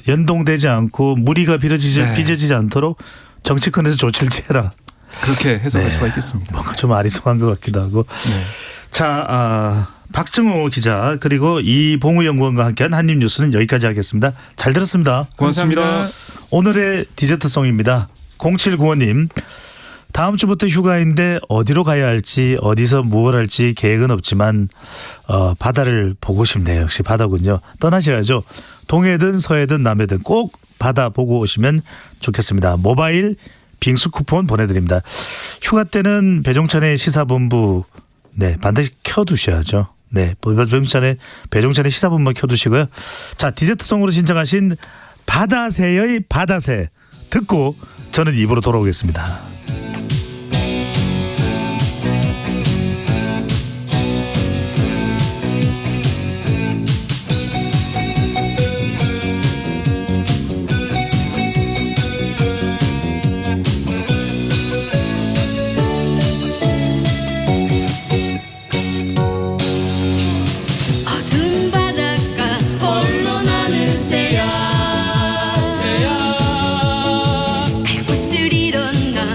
연동되지 않고 무리가 빚어지지 않도록 정치권에서 조치를 취해라. 그렇게 해석할 네. 수가 있겠습니다. 뭔가 좀 아리송한 것 같기도 하고. 네. 자, 박정호 기자 그리고 이봉우 연구원과 함께한 한입뉴스는 여기까지 하겠습니다. 잘 들었습니다. 고맙습니다. 감사합니다. 오늘의 디저트송입니다. 0795님. 다음 주부터 휴가인데 어디로 가야 할지 어디서 무엇 할지 계획은 없지만 바다를 보고 싶네요. 역시 바다군요. 떠나셔야죠. 동해든 서해든 남해든 꼭 바다 보고 오시면 좋겠습니다. 모바일 빙수 쿠폰 보내드립니다. 휴가 때는 배종찬의 시사본부 반드시 켜두셔야죠. 배종찬의 시사본부 켜두시고요. 자, 디저트송으로 신청하신 바다새의 바다새 듣고 저는 입으로 돌아오겠습니다. 어두운 바닷가 홀로 나는 새야 달꽃을 일어나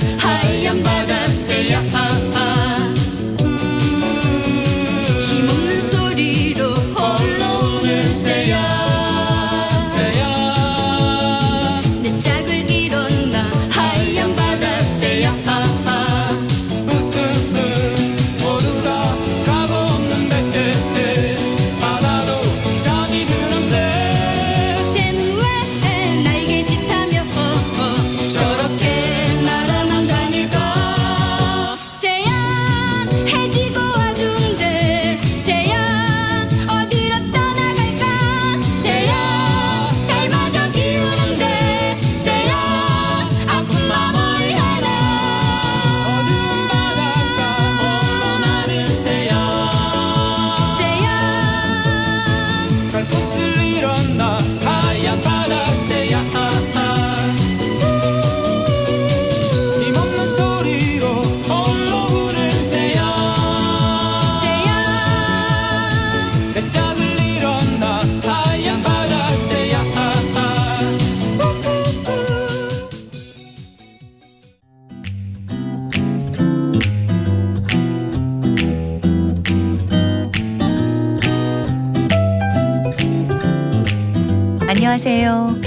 안녕하세요.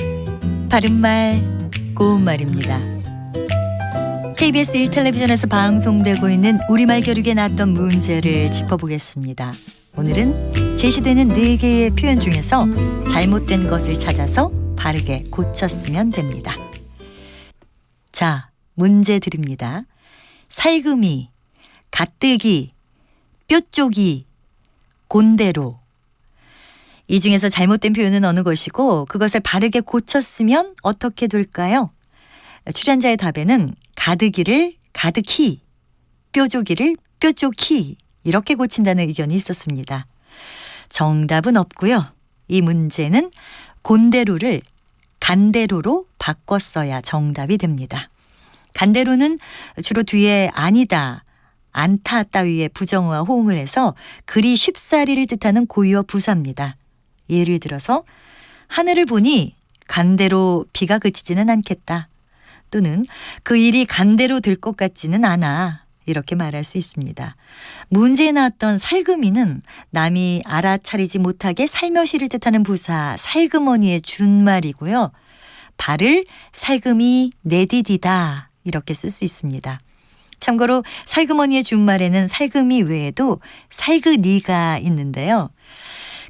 바른말 고운말입니다. KBS 1텔레비전에서 방송되고 있는 우리말 교육에 나왔던 문제를 짚어보겠습니다. 오늘은 제시되는 4개의 표현 중에서 잘못된 것을 찾아서 바르게 고쳤으면 됩니다. 자, 문제 드립니다. 살금이, 가뜨기, 뼈쪽이, 곤대로. 이 중에서 잘못된 표현은 어느 것이고 그것을 바르게 고쳤으면 어떻게 될까요? 출연자의 답에는 가드기를 가드키, 뾰족이를 뾰족히 이렇게 고친다는 의견이 있었습니다. 정답은 없고요. 이 문제는 곤대로를 간대로로 바꿨어야 정답이 됩니다. 간대로는 주로 뒤에 아니다, 안타 따위의 부정어와 호응을 해서 그리 쉽사리를 뜻하는 고유어 부사입니다. 예를 들어서 하늘을 보니 간대로 비가 그치지는 않겠다. 또는 그 일이 간대로 될 것 같지는 않아. 이렇게 말할 수 있습니다. 문제에 나왔던 살금이는 남이 알아차리지 못하게 살며시를 뜻하는 부사 살그머니의 준말이고요. 발을 살금이 내디디다 이렇게 쓸 수 있습니다. 참고로 살그머니의 준말에는 살금이 외에도 살그니가 있는데요.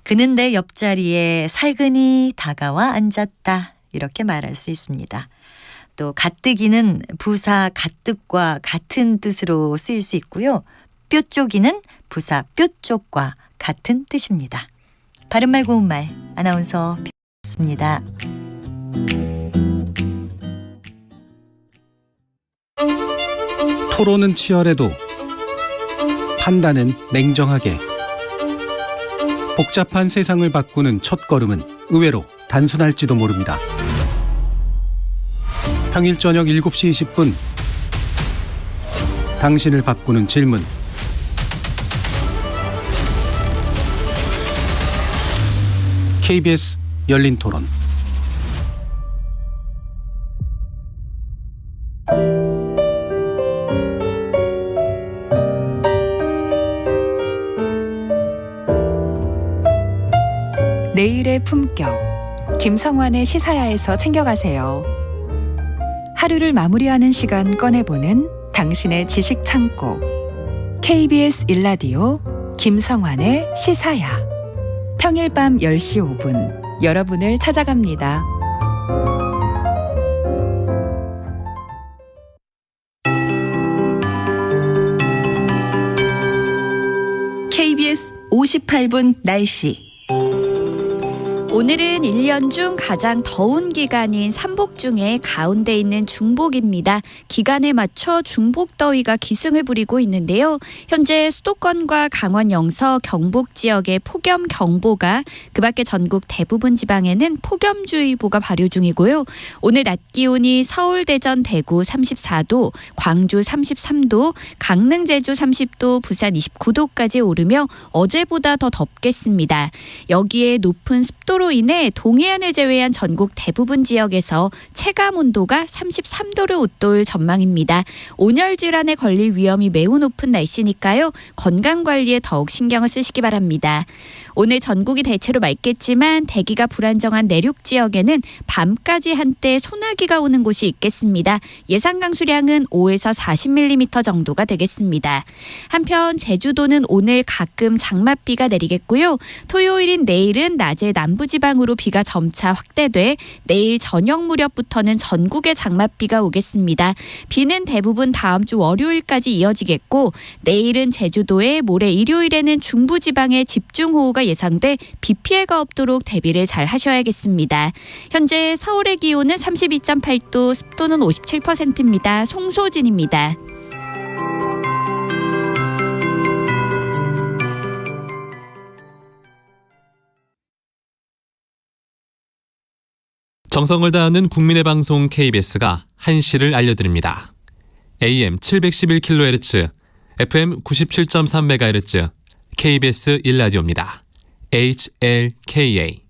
그는 내 옆자리에 살그니 다가와 앉았다 이렇게 말할 수 있습니다. 또 가뜨기는 부사 가뜻과 같은 뜻으로 쓰일 수 있고요. 뼈쪽이는 부사 뼈쪽과 같은 뜻입니다. 바른말 고운말 아나운서 였습니다. 토론은 치열해도 판단은 냉정하게. 복잡한 세상을 바꾸는 첫걸음은 의외로 단순할지도 모릅니다. 평일 저녁 7시 20분 당신을 바꾸는 질문. KBS 열린 토론. 내일의 품격, 김성환의 시사야에서 챙겨가세요. 하루를 마무리하는 시간 꺼내보는 당신의 지식 창고. KBS 1라디오 김성환의 시사야. 평일 밤 10시 5분 여러분을 찾아갑니다. KBS 58분 날씨. 오늘은 1년 중 가장 더운 기간인 삼복 중에 가운데 있는 중복입니다. 기간에 맞춰 중복더위가 기승을 부리고 있는데요. 현재 수도권과 강원 영서, 경북 지역에 폭염경보가, 그 밖에 전국 대부분 지방에는 폭염주의보가 발효 중이고요. 오늘 낮 기온이 서울, 대전, 대구 34도, 광주 33도, 강릉, 제주 30도, 부산 29도까지 오르며 어제보다 더 덥겠습니다. 여기에 높은 습도로 인해 동해안을 제외한 전국 대부분 지역에서 체감 온도가 33도를 웃돌 전망입니다. 온열 질환에 걸릴 위험이 매우 높은 날씨니까요. 건강 관리에 더욱 신경을 쓰시기 바랍니다. 오늘 전국이 대체로 맑겠지만 대기가 불안정한 내륙 지역에는 밤까지 한때 소나기가 오는 곳이 있겠습니다. 예상 강수량은 5에서 40mm 정도가 되겠습니다. 한편 제주도는 오늘 가끔 장맛비가 내리겠고요. 토요일인 내일은 낮에 남부지방으로 비가 점차 확대돼 내일 저녁 무렵부터는 전국에 장맛비가 오겠습니다. 비는 대부분 다음 주 월요일까지 이어지겠고 내일은 제주도에, 모레 일요일에는 중부지방에 집중호우가 예상돼 비 피해가 없도록 대비를 잘 하셔야겠습니다. 현재 서울의 기온은 32.8도, 습도는 57%입니다. 송소진입니다. 정성을 다하는 국민의 방송 KBS가 한시를 알려드립니다. AM 711kHz, FM 97.3MHz, KBS 1라디오입니다. HLKA.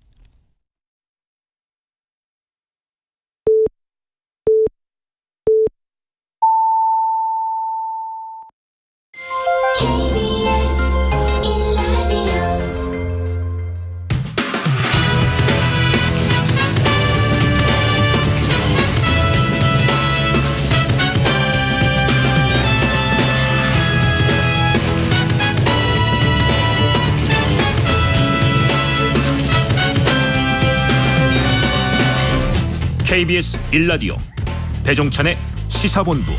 KBS 1라디오 배종찬의 시사본부.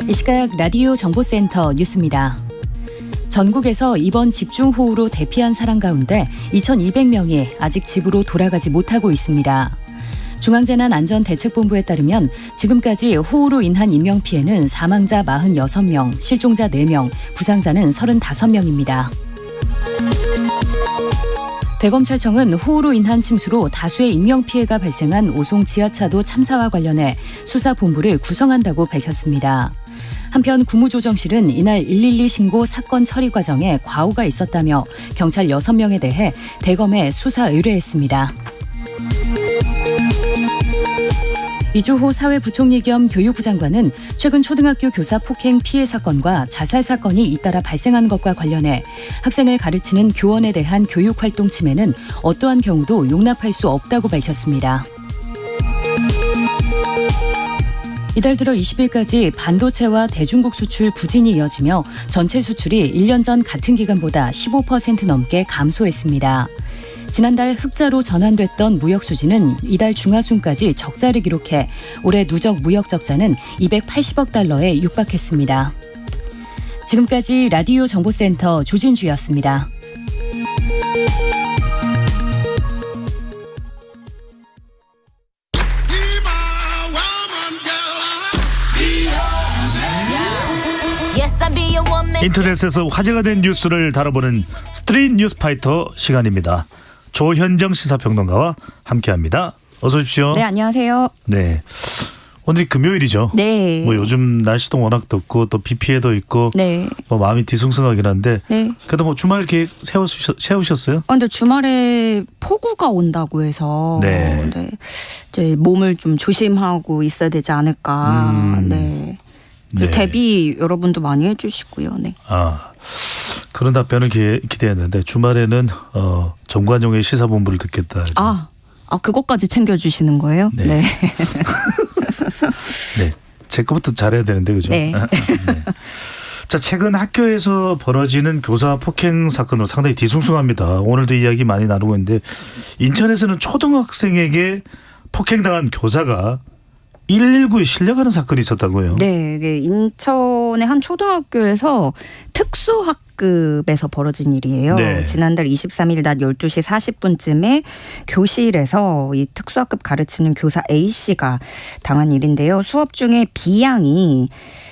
이 시각 라디오 정보센터 뉴스입니다. 전국에서 이번 집중호우로 대피한 사람 가운데 2,200명이 아직 집으로 돌아가지 못하고 있습니다. 중앙재난안전대책본부에 따르면 지금까지 호우로 인한 인명피해는 사망자 46명, 실종자 4명, 부상자는 35명입니다. 대검찰청은 호우로 인한 침수로 다수의 인명피해가 발생한 오송 지하차도 참사와 관련해 수사본부를 구성한다고 밝혔습니다. 한편 국무조정실은 이날 112 신고 사건 처리 과정에 과오가 있었다며 경찰 6명에 대해 대검에 수사 의뢰했습니다. 이주호 사회부총리 겸 교육부 장관은 최근 초등학교 교사 폭행 피해 사건과 자살 사건이 잇따라 발생한 것과 관련해 학생을 가르치는 교원에 대한 교육활동 침해는 어떠한 경우도 용납할 수 없다고 밝혔습니다. 이달 들어 20일까지 반도체와 대중국 수출 부진이 이어지며 전체 수출이 1년 전 같은 기간보다 15% 넘게 감소했습니다. 지난달 흑자로 전환됐던 무역 수지는 이달 중하순까지 적자를 기록해 올해 누적 무역 적자는 280억 달러에 육박했습니다. 지금까지 라디오 정보센터 조진주였습니다. 인터넷에서 화제가 된 뉴스를 다뤄보는 스트릿 뉴스파이터 시간입니다. 조현정 시사평론가와 함께합니다. 어서 오십시오. 네, 안녕하세요. 네, 오늘이 금요일이죠. 네. 뭐 요즘 날씨도 워낙 덥고 또 비 피해도 있고 네. 뭐 마음이 뒤숭숭하긴 한데 네. 그래도 뭐 주말 계획 세우셨어요? 근데 주말에 폭우가 온다고 해서 네. 이제 몸을 좀 조심하고 있어야 되지 않을까. 네. 네. 대비 여러분도 많이 해주시고요. 네. 그런 답변을 기대했는데 주말에는 정관용의 시사본부를 듣겠다. 그것까지 챙겨주시는 거예요? 네. 네. 네. 제 거부터 잘해야 되는데 그죠? 네. 네. 자, 최근 학교에서 벌어지는 교사 폭행 사건은 상당히 뒤숭숭합니다. 오늘도 이야기 많이 나누고 있는데 인천에서는 초등학생에게 폭행당한 교사가 119에 실려가는 사건이 있었다고요? 네, 이게 인천의 한 초등학교에서 특수학급에서 벌어진 일이에요. 네. 지난달 23일 낮 12시 40분쯤에 교실에서 이 특수학급 가르치는 교사 A씨가 당한 일인데요. 수업 중에 B양이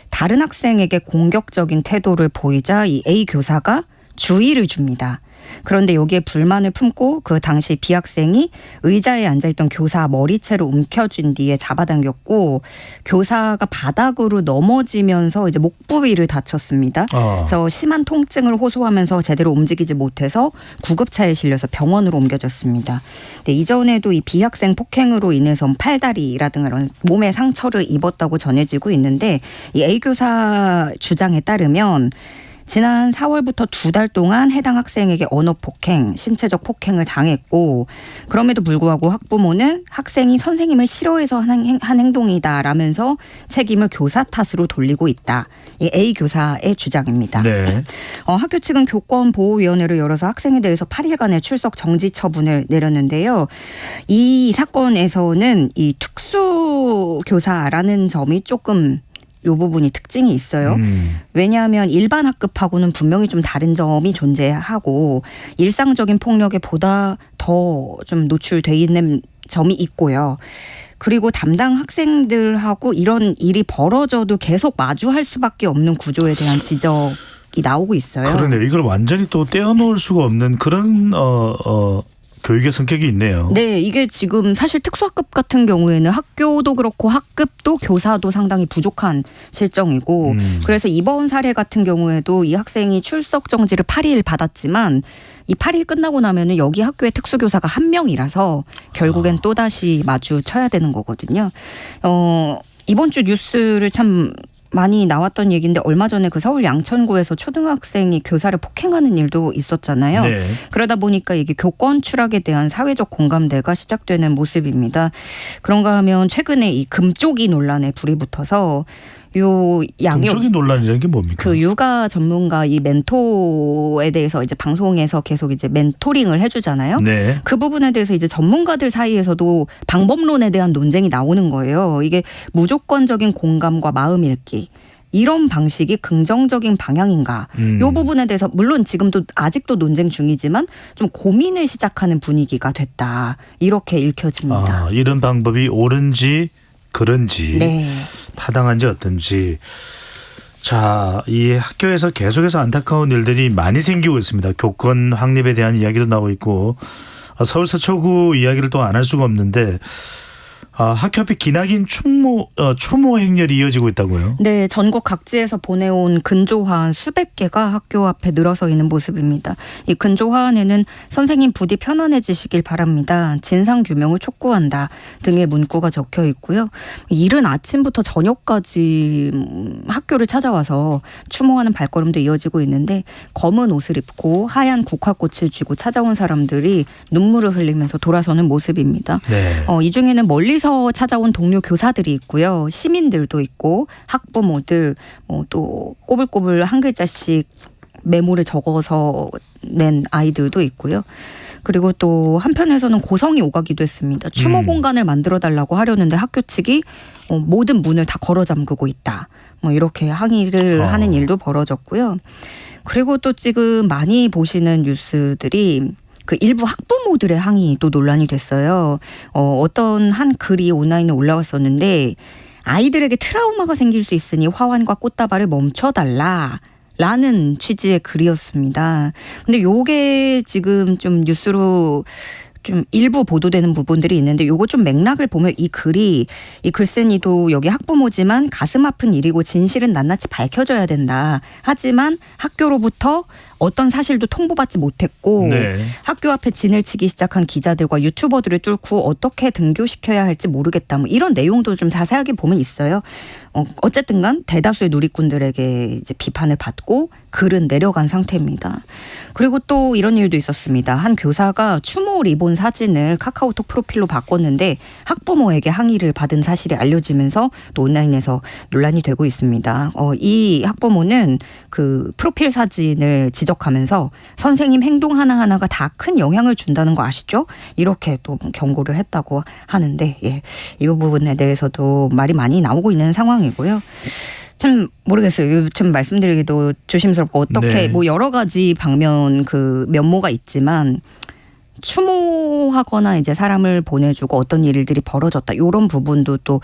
다른 학생에게 공격적인 태도를 보이자 이 A 교사가 주의를 줍니다. 그런데 여기에 불만을 품고 그 당시 B 학생이 의자에 앉아있던 교사 머리채로 움켜쥔 뒤에 잡아당겼고 교사가 바닥으로 넘어지면서 이제 목 부위를 다쳤습니다. 그래서 심한 통증을 호소하면서 제대로 움직이지 못해서 구급차에 실려서 병원으로 옮겨졌습니다. 근데 이전에도 이 B 학생 폭행으로 인해서 팔다리라든가 이런 몸에 상처를 입었다고 전해지고 있는데 이 A 교사 주장에 따르면 지난 4월부터 2달 동안 해당 학생에게 언어폭행, 신체적 폭행을 당했고 그럼에도 불구하고 학부모는 학생이 선생님을 싫어해서 한 행동이다라면서 책임을 교사 탓으로 돌리고 있다. 이 A 교사의 주장입니다. 네. 학교 측은 교권보호위원회를 열어서 학생에 대해서 8일간의 출석 정지 처분을 내렸는데요. 이 사건에서는 이 특수교사라는 점이 조금 이 부분이 특징이 있어요. 왜냐하면 일반 학급하고는 분명히 좀 다른 점이 존재하고 일상적인 폭력에 보다 더 좀 노출돼 있는 점이 있고요. 그리고 담당 학생들하고 이런 일이 벌어져도 계속 마주할 수밖에 없는 구조에 대한 지적이 나오고 있어요. 그러네요. 이걸 완전히 또 떼어놓을 수가 없는 그런 교육의 성격이 있네요. 네, 이게 지금 사실 특수학급 같은 경우에는 학교도 그렇고 학급도 교사도 상당히 부족한 실정이고 그래서 이번 사례 같은 경우에도 이 학생이 출석 정지를 8일 받았지만 이 8일 끝나고 나면은 여기 학교에 특수교사가 1명이라서 결국엔 또다시 마주쳐야 되는 거거든요. 이번 주 뉴스를 참 많이 나왔던 얘기인데 얼마 전에 그 서울 양천구에서 초등학생이 교사를 폭행하는 일도 있었잖아요. 네. 그러다 보니까 이게 교권 추락에 대한 사회적 공감대가 시작되는 모습입니다. 그런가 하면 최근에 이 금쪽이 논란에 불이 붙어서 요 양육 공적인 논란이라는 게 뭡니까? 그 육아 전문가 이 멘토에 대해서 이제 방송에서 계속 이제 멘토링을 해주잖아요. 네. 그 부분에 대해서 이제 전문가들 사이에서도 방법론에 대한 논쟁이 나오는 거예요. 이게 무조건적인 공감과 마음 읽기. 이런 방식이 긍정적인 방향인가? 이 부분에 대해서 물론 지금도 아직도 논쟁 중이지만 좀 고민을 시작하는 분위기가 됐다. 이렇게 읽혀집니다. 아, 이런 방법이 옳은지 그런지 네. 타당한지 어떤지. 자, 이 학교에서 계속해서 안타까운 일들이 많이 생기고 있습니다. 교권 확립에 대한 이야기도 나오고 있고 서울 서초구 이야기를 또 안 할 수가 없는데 학교 앞에 기나긴 추모 행렬이 이어지고 있다고요? 네, 전국 각지에서 보내온 근조화한 수백 개가 학교 앞에 늘어서 있는 모습입니다. 이 근조화안에는 선생님 부디 편안해지시길 바랍니다. 진상규명을 촉구한다 등의 문구가 적혀 있고요. 이른 아침부터 저녁까지 학교를 찾아와서 추모하는 발걸음도 이어지고 있는데 검은 옷을 입고 하얀 국화꽃을 쥐고 찾아온 사람들이 눈물을 흘리면서 돌아서는 모습입니다. 네. 이 중에는 멀리서 찾아온 동료 교사들이 있고요. 시민들도 있고 학부모들 또 꼬불꼬불 한 글자씩 메모를 적어서 낸 아이들도 있고요. 그리고 또 한편에서는 고성이 오가기도 했습니다. 추모 공간을 만들어달라고 하려는데 학교 측이 모든 문을 다 걸어 잠그고 있다. 이렇게 항의를 하는 일도 벌어졌고요. 그리고 또 지금 많이 보시는 뉴스들이 그 일부 학부모들의 항의도 논란이 됐어요. 어떤 한 글이 온라인에 올라왔었는데 아이들에게 트라우마가 생길 수 있으니 화환과 꽃다발을 멈춰달라. 라는 취지의 글이었습니다. 근데 요게 지금 좀 뉴스로 좀 일부 보도되는 부분들이 있는데 요거 좀 맥락을 보면 이 글쓴이도 여기 학부모지만 가슴 아픈 일이고 진실은 낱낱이 밝혀져야 된다. 하지만 학교로부터 어떤 사실도 통보받지 못했고 네. 학교 앞에 진을 치기 시작한 기자들과 유튜버들을 뚫고 어떻게 등교시켜야 할지 모르겠다. 이런 내용도 좀 자세하게 보면 있어요. 어쨌든 간 대다수의 누리꾼들에게 이제 비판을 받고 글은 내려간 상태입니다. 그리고 또 이런 일도 있었습니다. 한 교사가 추모 리본 사진을 카카오톡 프로필로 바꿨는데 학부모에게 항의를 받은 사실이 알려지면서 또 온라인에서 논란이 되고 있습니다. 이 학부모는 그 프로필 사진을 지적하면서 선생님 행동 하나하나가 다 큰 영향을 준다는 거 아시죠? 이렇게 또 경고를 했다고 하는데 이 부분에 대해서도 말이 많이 나오고 있는 상황이고요. 참 모르겠어요. 좀 말씀드리기도 조심스럽고 어떻게 네. 여러 가지 방면 그 면모가 있지만 추모하거나 이제 사람을 보내주고 어떤 일들이 벌어졌다. 이런 부분도 또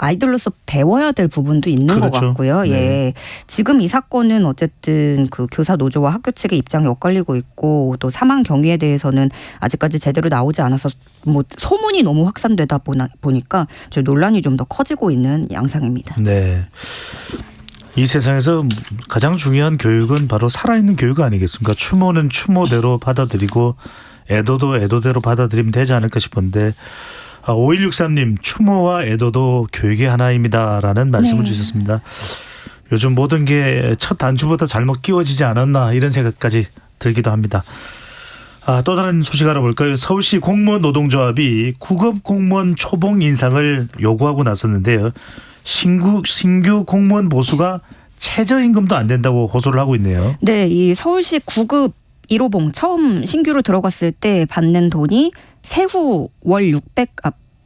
아이들로서 배워야 될 부분도 있는 것 같고요. 네. 예. 지금 이 사건은 어쨌든 그 교사 노조와 학교 측의 입장이 엇갈리고 있고 또 사망 경위에 대해서는 아직까지 제대로 나오지 않아서 소문이 너무 확산되다 보니까 저 논란이 좀 더 커지고 있는 양상입니다. 네. 이 세상에서 가장 중요한 교육은 바로 살아있는 교육 아니겠습니까? 추모는 추모대로 받아들이고 애도도 애도대로 받아들이면 되지 않을까 싶은데 5163님 추모와 애도도 교육의 하나입니다라는 말씀을 주셨습니다. 요즘 모든 게 첫 단추부터 잘못 끼워지지 않았나 이런 생각까지 들기도 합니다. 또 다른 소식 알아볼까요? 서울시 공무원 노동조합이 9급 공무원 초봉 인상을 요구하고 나섰는데요. 신규 공무원 보수가 최저임금도 안 된다고 호소를 하고 있네요. 네, 이 서울시 9급 1호봉 처음 신규로 들어갔을 때 받는 돈이 세후 월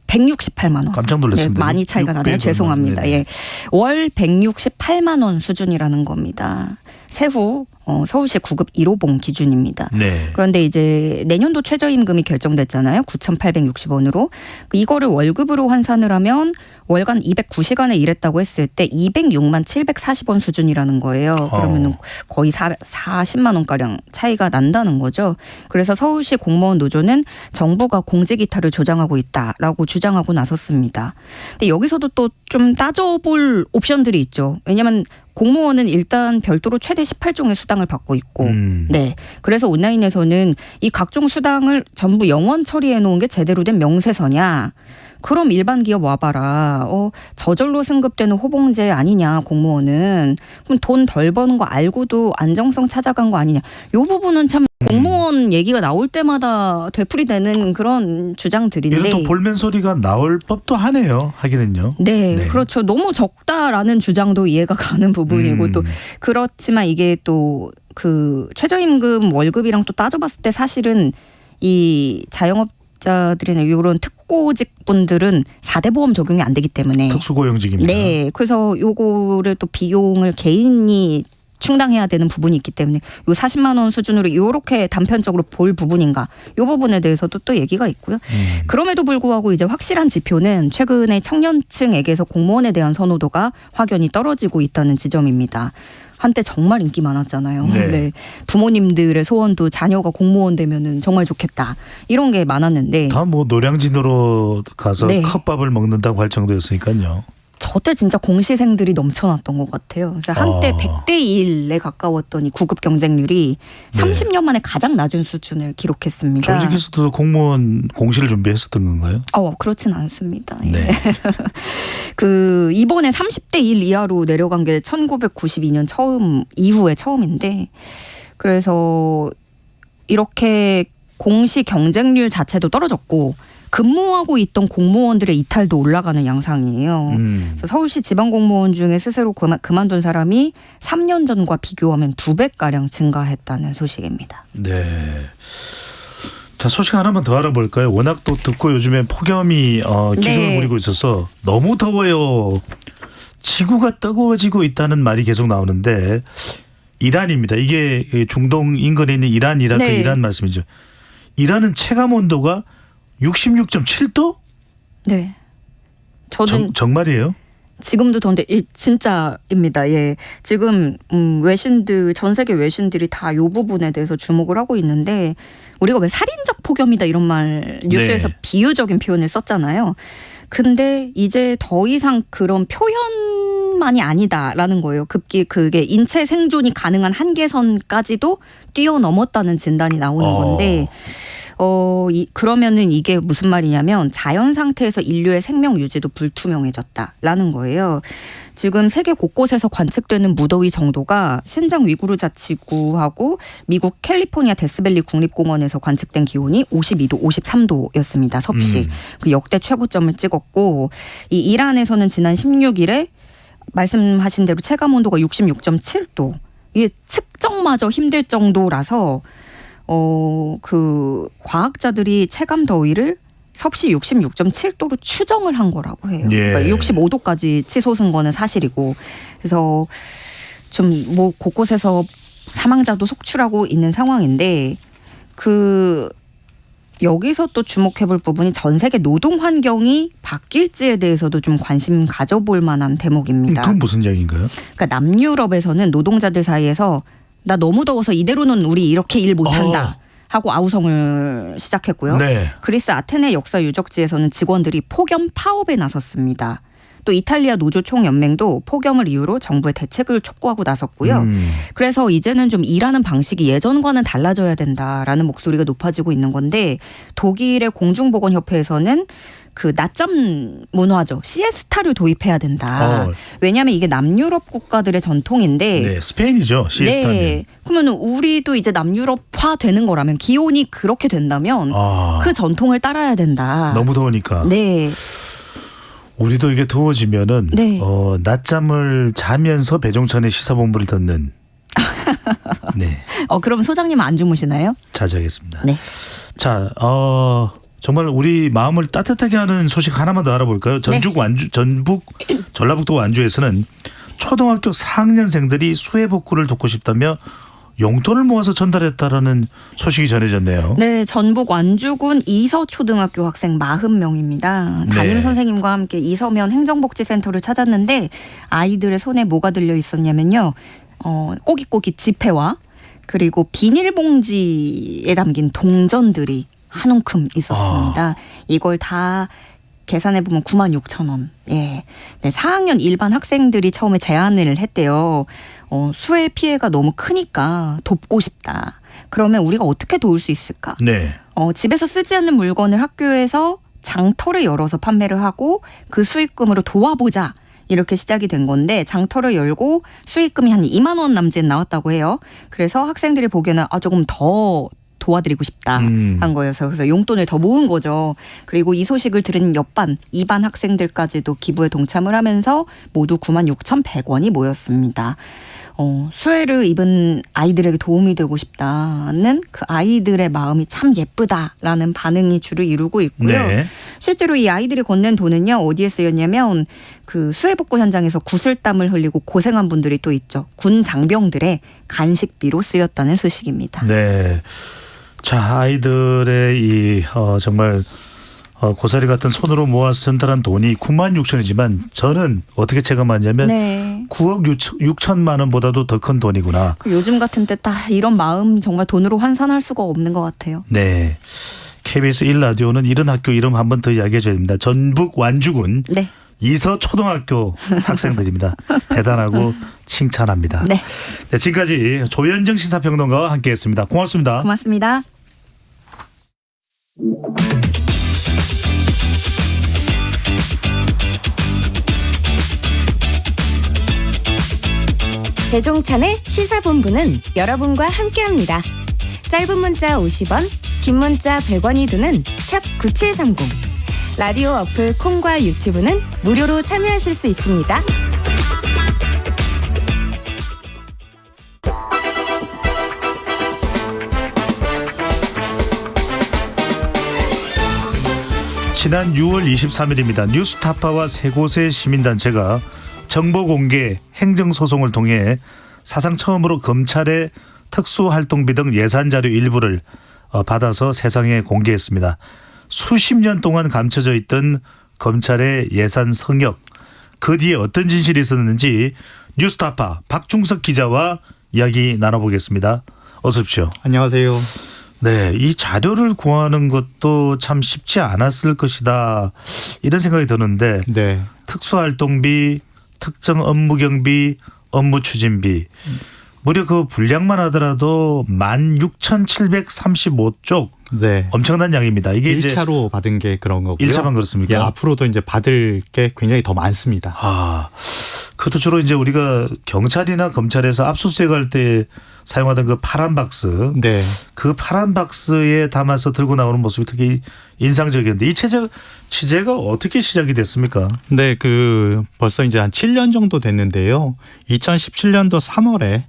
168만 원. 깜짝 놀랐습니다. 네, 많이 차이가 나네요. 죄송합니다. 네네. 예, 월 168만 원 수준이라는 겁니다. 세후 서울시 9급 1호봉 기준입니다. 네. 그런데 이제 내년도 최저임금이 결정됐잖아요. 9,860원으로. 이거를 월급으로 환산을 하면 월간 209시간을 일했다고 했을 때 206만 740원 수준이라는 거예요. 그러면 거의 40만 원가량 차이가 난다는 거죠. 그래서 서울시 공무원 노조는 정부가 공직 이탈을 조장하고 있다라고 주장하고 나섰습니다. 근데 여기서도 또 좀 따져볼 옵션들이 있죠. 왜냐하면 공무원은 일단 별도로 최대 18종의 수당을 받고 있고 네. 그래서 온라인에서는 이 각종 수당을 전부 영원 처리해 놓은 게 제대로 된 명세서냐. 그럼 일반 기업 와봐라. 저절로 승급되는 호봉제 아니냐 공무원은. 그럼 돈 덜 버는 거 알고도 안정성 찾아간 거 아니냐. 이 부분은 참 공무원 이런 얘기가 나올 때마다 되풀이되는 그런 주장들인데 이런 또 볼멘 소리가 나올 법도 하네요. 하기는요. 네, 그렇죠. 너무 적다라는 주장도 이해가 가는 부분이고 또 그렇지만 이게 또 그 최저임금 월급이랑 또 따져봤을 때 사실은 이 자영업자들이나 이런 특고직 분들은 4대 보험 적용이 안 되기 때문에 특수고용직입니다. 네, 그래서 요거를 또 비용을 개인이 충당해야 되는 부분이 있기 때문에 요 40만 원 수준으로 이렇게 단편적으로 볼 부분인가 요 부분에 대해서도 또 얘기가 있고요. 그럼에도 불구하고 이제 확실한 지표는 최근에 청년층에게서 공무원에 대한 선호도가 확연히 떨어지고 있다는 지점입니다. 한때 정말 인기 많았잖아요. 네. 네. 부모님들의 소원도 자녀가 공무원 되면은 정말 좋겠다. 이런 게 많았는데 다 뭐 노량진으로 가서 네. 컵밥을 먹는다고 할 정도였으니까요. 저때 진짜 공시생들이 넘쳐났던 것 같아요. 그래서 한때 100대 1에 가까웠던 이 구급 경쟁률이 30년 만에 가장 낮은 수준을 기록했습니다. 조직에서도 공무원 공시를 준비했었던 건가요? 그렇진 않습니다. 예. 네. 그 이번에 30대 1 이하로 내려간 게 1992년 이후에 처음인데 그래서 이렇게 공시 경쟁률 자체도 떨어졌고 근무하고 있던 공무원들의 이탈도 올라가는 양상이에요. 그래서 서울시 지방공무원 중에 스스로 그만둔 사람이 3년 전과 비교하면 2배가량 증가했다는 소식입니다. 네. 자, 소식 하나만 더 알아볼까요? 워낙 또 듣고 요즘에 폭염이 기승을 부리고 있어서 너무 더워요. 지구가 뜨거워지고 있다는 말이 계속 나오는데 이란입니다. 이게 중동 인근에 있는 이란, 이라크, 네. 이란 말씀이죠. 이란은 체감 온도가 66.7도? 네. 저는 정말이에요? 지금도 더운데 진짜입니다. 예. 지금 외신들 전 세계 외신들이 다 이 부분에 대해서 주목을 하고 있는데 우리가 왜 살인적 폭염이다 이런 말 뉴스에서 네. 비유적인 표현을 썼잖아요. 근데 이제 더 이상 그런 표현만이 아니다라는 거예요. 급기 그게 인체 생존이 가능한 한계선까지도 뛰어넘었다는 진단이 나오는 건데 그러면은 이게 무슨 말이냐면 자연 상태에서 인류의 생명 유지도 불투명해졌다라는 거예요. 지금 세계 곳곳에서 관측되는 무더위 정도가 신장 위구르 자치구하고 미국 캘리포니아 데스밸리 국립공원에서 관측된 기온이 52도, 53도였습니다. 섭씨. 그 역대 최고점을 찍었고 이 이란에서는 지난 16일에 말씀하신 대로 체감 온도가 66.7도. 이게 측정마저 힘들 정도라서 그 과학자들이 체감 더위를 섭씨 66.7도로 추정을 한 거라고 해요. 예. 그러니까 65도까지 치솟은 거는 사실이고 그래서 좀 뭐 곳곳에서 사망자도 속출하고 있는 상황인데 그 여기서 또 주목해볼 부분이 전 세계 노동 환경이 바뀔지에 대해서도 좀 관심 가져볼 만한 대목입니다. 그건 무슨 이야기인가요? 그러니까 남유럽에서는 노동자들 사이에서 나 너무 더워서 이대로는 우리 이렇게 일 못한다. 하고 아우성을 시작했고요. 네. 그리스 아테네 역사 유적지에서는 직원들이 폭염 파업에 나섰습니다. 또 이탈리아 노조 총연맹도 폭염을 이유로 정부의 대책을 촉구하고 나섰고요. 그래서 이제는 좀 일하는 방식이 예전과는 달라져야 된다라는 목소리가 높아지고 있는 건데 독일의 공중보건협회에서는 그 낮잠 문화죠. 시에스타를 도입해야 된다. 왜냐하면 이게 남유럽 국가들의 전통인데. 네, 스페인이죠. 시에스타는. 네. 그러면 우리도 이제 남유럽화 되는 거라면 기온이 그렇게 된다면 그 전통을 따라야 된다. 너무 더우니까. 네. 우리도 이게 더워지면은 네. 낮잠을 자면서 배종찬의 시사본부를 듣는. 네. 그럼 소장님은 안 주무시나요? 자제하겠습니다. 네. 자, 정말 우리 마음을 따뜻하게 하는 소식 하나만 더 알아볼까요? 전북 전라북도 완주에서는 초등학교 4학년생들이 수해 복구를 돕고 싶다며 용돈을 모아서 전달했다라는 소식이 전해졌네요. 네, 전북 완주군 이서초등학교 학생 40명입니다. 담임 선생님과 함께 이서면 행정복지센터를 찾았는데 아이들의 손에 뭐가 들려 있었냐면요. 꼬깃꼬깃 지폐와 그리고 비닐봉지에 담긴 동전들이 한 움큼 있었습니다. 이걸 다 계산해 보면 96,000원. 예. 네, 4학년 일반 학생들이 처음에 제안을 했대요. 수해 피해가 너무 크니까 돕고 싶다. 그러면 우리가 어떻게 도울 수 있을까? 네. 집에서 쓰지 않는 물건을 학교에서 장터를 열어서 판매를 하고 그 수익금으로 도와보자. 이렇게 시작이 된 건데 장터를 열고 수익금이 한 2만 원 남짓 나왔다고 해요. 그래서 학생들이 보기에는 조금 더 도와드리고 싶다 한 거여서 그래서 용돈을 더 모은 거죠. 그리고 이 소식을 들은 옆반 2반 학생들까지도 기부에 동참을 하면서 모두 96,100원이 모였습니다. 수혜를 입은 아이들에게 도움이 되고 싶다는 그 아이들의 마음이 참 예쁘다라는 반응이 주를 이루고 있고요. 네. 실제로 이 아이들이 건넨 돈은요 어디에 쓰였냐면 그 수해복구 현장에서 구슬땀을 흘리고 고생한 분들이 또 있죠. 군 장병들의 간식비로 쓰였다는 소식입니다. 네. 자, 아이들의 이 정말 고사리 같은 손으로 모아서 전달한 돈이 9만 6천이지만 저는 어떻게 체감하냐면 네. 9억 6천만 원보다도 더 큰 돈이구나. 요즘 같은 때 딱 이런 마음 정말 돈으로 환산할 수가 없는 것 같아요. 네. KBS 1라디오는 이런 학교 이름 한 번 더 이야기해 줘야 됩니다. 전북 완주군 네. 이서 초등학교 학생들입니다. 대단하고 칭찬합니다. 네. 네, 지금까지 조현정 시사평론가와 함께했습니다. 고맙습니다. 고맙습니다. 배종찬의 시사본부는 여러분과 함께합니다. 짧은 문자 50원, 긴 문자 100원이 드는 샵 9730. 라디오 어플 콩과 유튜브는 무료로 참여하실 수 있습니다. 지난 6월 23일입니다. 뉴스타파와 세 곳의 시민단체가 정보공개 행정소송을 통해 사상 처음으로 검찰의 특수활동비 등 예산자료 일부를 받아서 세상에 공개했습니다. 수십 년 동안 감춰져 있던 검찰의 예산 성역, 그 뒤에 어떤 진실이 있었는지 뉴스타파 박중석 기자와 이야기 나눠보겠습니다. 어서 오십시오. 안녕하세요. 네, 이 자료를 구하는 것도 참 쉽지 않았을 것이다 이런 생각이 드는데 네. 특수활동비, 특정 업무 경비, 업무 추진비 무려 그 분량만 하더라도 16,735쪽 네. 엄청난 양입니다. 이게 1차로 받은 게 그런 거고요. 1차만 그렇습니까? 예, 앞으로도 이제 받을 게 굉장히 더 많습니다. 아, 그것도 주로 이제 우리가 경찰이나 검찰에서 압수수색할 때 사용하던 그 파란 박스, 네. 그 파란 박스에 담아서 들고 나오는 모습이 특히 인상적이었는데 이 취재가 어떻게 시작이 됐습니까? 네, 벌써 이제 한 7년 정도 됐는데요. 2017년도 3월에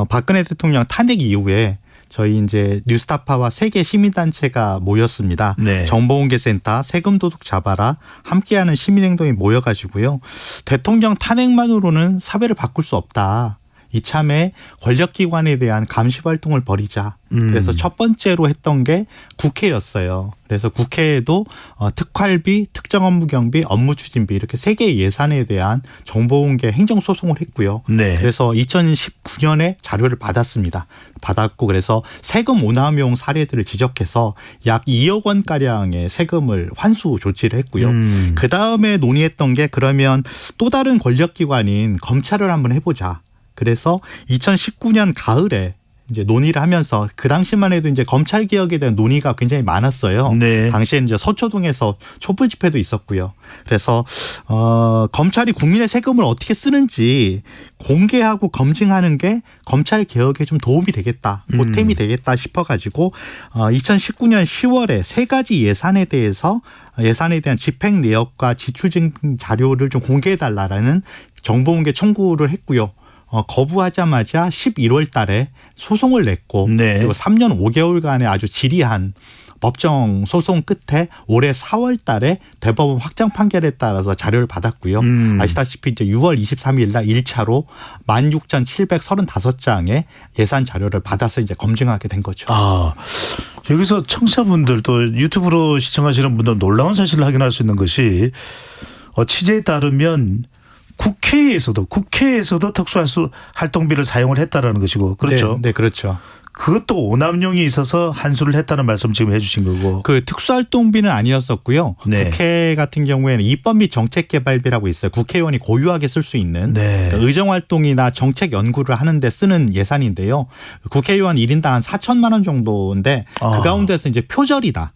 박근혜 대통령 탄핵 이후에 저희 이제 뉴스타파와 3개 시민단체가 모였습니다. 네. 정보공개센터, 세금도둑 잡아라, 함께하는 시민행동이 모여가지고요. 대통령 탄핵만으로는 사회를 바꿀 수 없다. 이참에 권력기관에 대한 감시활동을 벌이자. 그래서 첫 번째로 했던 게 국회였어요. 그래서 국회에도 특활비, 특정업무경비, 업무추진비 이렇게 3개의 예산에 대한 정보공개 행정소송을 했고요. 네. 그래서 2019년에 자료를 받았고 그래서 세금 오남용 사례들을 지적해서 약 2억 원가량의 세금을 환수 조치를 했고요. 그다음에 논의했던 게 그러면 또 다른 권력기관인 검찰을 한번 해보자. 그래서 2019년 가을에 이제 논의를 하면서 그 당시만 해도 이제 검찰 개혁에 대한 논의가 굉장히 많았어요. 네. 당시에 이제 서초동에서 촛불 집회도 있었고요. 그래서 검찰이 국민의 세금을 어떻게 쓰는지 공개하고 검증하는 게 검찰 개혁에 좀 도움이 되겠다, 보탬이 되겠다 싶어가지고 2019년 10월에 3가지 예산에 대한 집행 내역과 지출 증빙 자료를 좀 공개해달라라는 정보공개 청구를 했고요. 거부하자마자 11월 달에 소송을 냈고 네. 그리고 3년 5개월간의 아주 지리한 법정 소송 끝에 올해 4월 달에 대법원 확정 판결에 따라서 자료를 받았고요. 아시다시피 이제 6월 23일 날 1차로 16,735장의 예산 자료를 받아서 이제 검증하게 된 거죠. 아, 여기서 청취자분들 또 유튜브로 시청하시는 분들 놀라운 사실을 확인할 수 있는 것이 취재에 따르면 국회에서도 특수활동비를 사용을 했다라는 것이고 그렇죠. 네, 그렇죠. 그것도 오남용이 있어서 환수를 했다는 말씀 지금 해 주신 거고. 그 특수활동비는 아니었었고요. 네. 국회 같은 경우에는 입법 및 정책개발비라고 있어요. 국회의원이 고유하게 쓸 수 있는 네. 그러니까 의정활동이나 정책 연구를 하는 데 쓰는 예산인데요. 국회의원 1인당 한 4천만 원 정도인데 그 가운데서 이제 표절이다.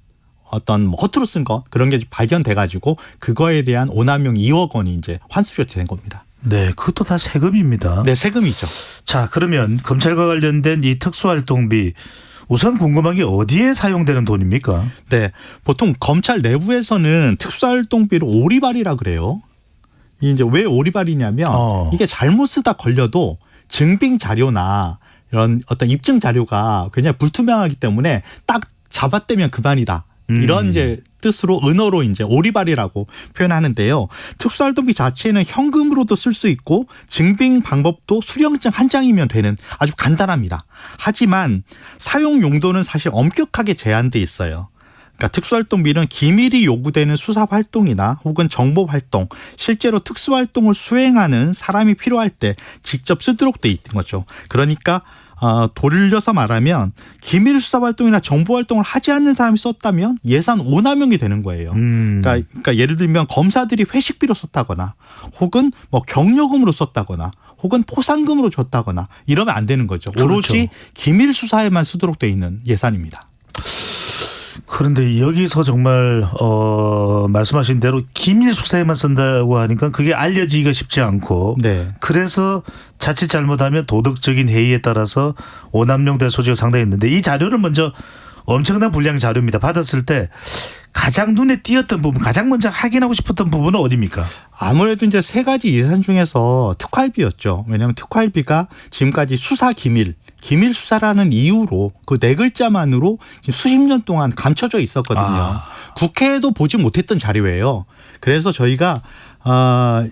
어떤 허투루 쓴 거 그런 게 발견돼 가지고 그거에 대한 오남용 2억 원이 이제 환수 조치된 겁니다. 네, 그것도 다 세금입니다. 네, 세금이죠. 자, 그러면 검찰과 관련된 이 특수활동비 우선 궁금한 게 어디에 사용되는 돈입니까? 네, 보통 검찰 내부에서는 특수활동비를 오리발이라 그래요. 이제 왜 오리발이냐면 이게 잘못 쓰다 걸려도 증빙 자료나 이런 어떤 입증 자료가 굉장히 불투명하기 때문에 딱 잡아떼면 그만이다. 이런 이제 뜻으로 은어로 이제 오리발이라고 표현하는데요. 특수활동비 자체는 현금으로도 쓸 수 있고 증빙 방법도 수령증 한 장이면 되는 아주 간단합니다. 하지만 사용 용도는 사실 엄격하게 제한돼 있어요. 그러니까 특수활동비는 기밀이 요구되는 수사 활동이나 혹은 정보 활동, 실제로 특수활동을 수행하는 사람이 필요할 때 직접 쓰도록 돼 있는 거죠. 그러니까 돌려서 말하면 기밀 수사 활동이나 정보 활동을 하지 않는 사람이 썼다면 예산 오남용이 되는 거예요. 그러니까 예를 들면 검사들이 회식비로 썼다거나 혹은 뭐 경력금으로 썼다거나 혹은 포상금으로 줬다거나 이러면 안 되는 거죠. 오로지 그렇죠. 기밀 수사에만 쓰도록 돼 있는 예산입니다. 그런데 여기서 정말 말씀하신 대로 기밀 수사에만 쓴다고 하니까 그게 알려지기가 쉽지 않고 네. 그래서 자칫 잘못하면 도덕적인 해이에 따라서 오남용될 소지가 상당히 있는데 이 자료를 먼저 엄청난 분량 자료입니다. 받았을 때 가장 눈에 띄었던 부분, 가장 먼저 확인하고 싶었던 부분은 어디입니까? 아무래도 이제 세 가지 예산 중에서 특활비였죠. 왜냐하면 특활비가 지금까지 수사 기밀 수사라는 이유로 그 네 글자만으로 수십 년 동안 감춰져 있었거든요. 국회에도 보지 못했던 자료예요. 그래서 저희가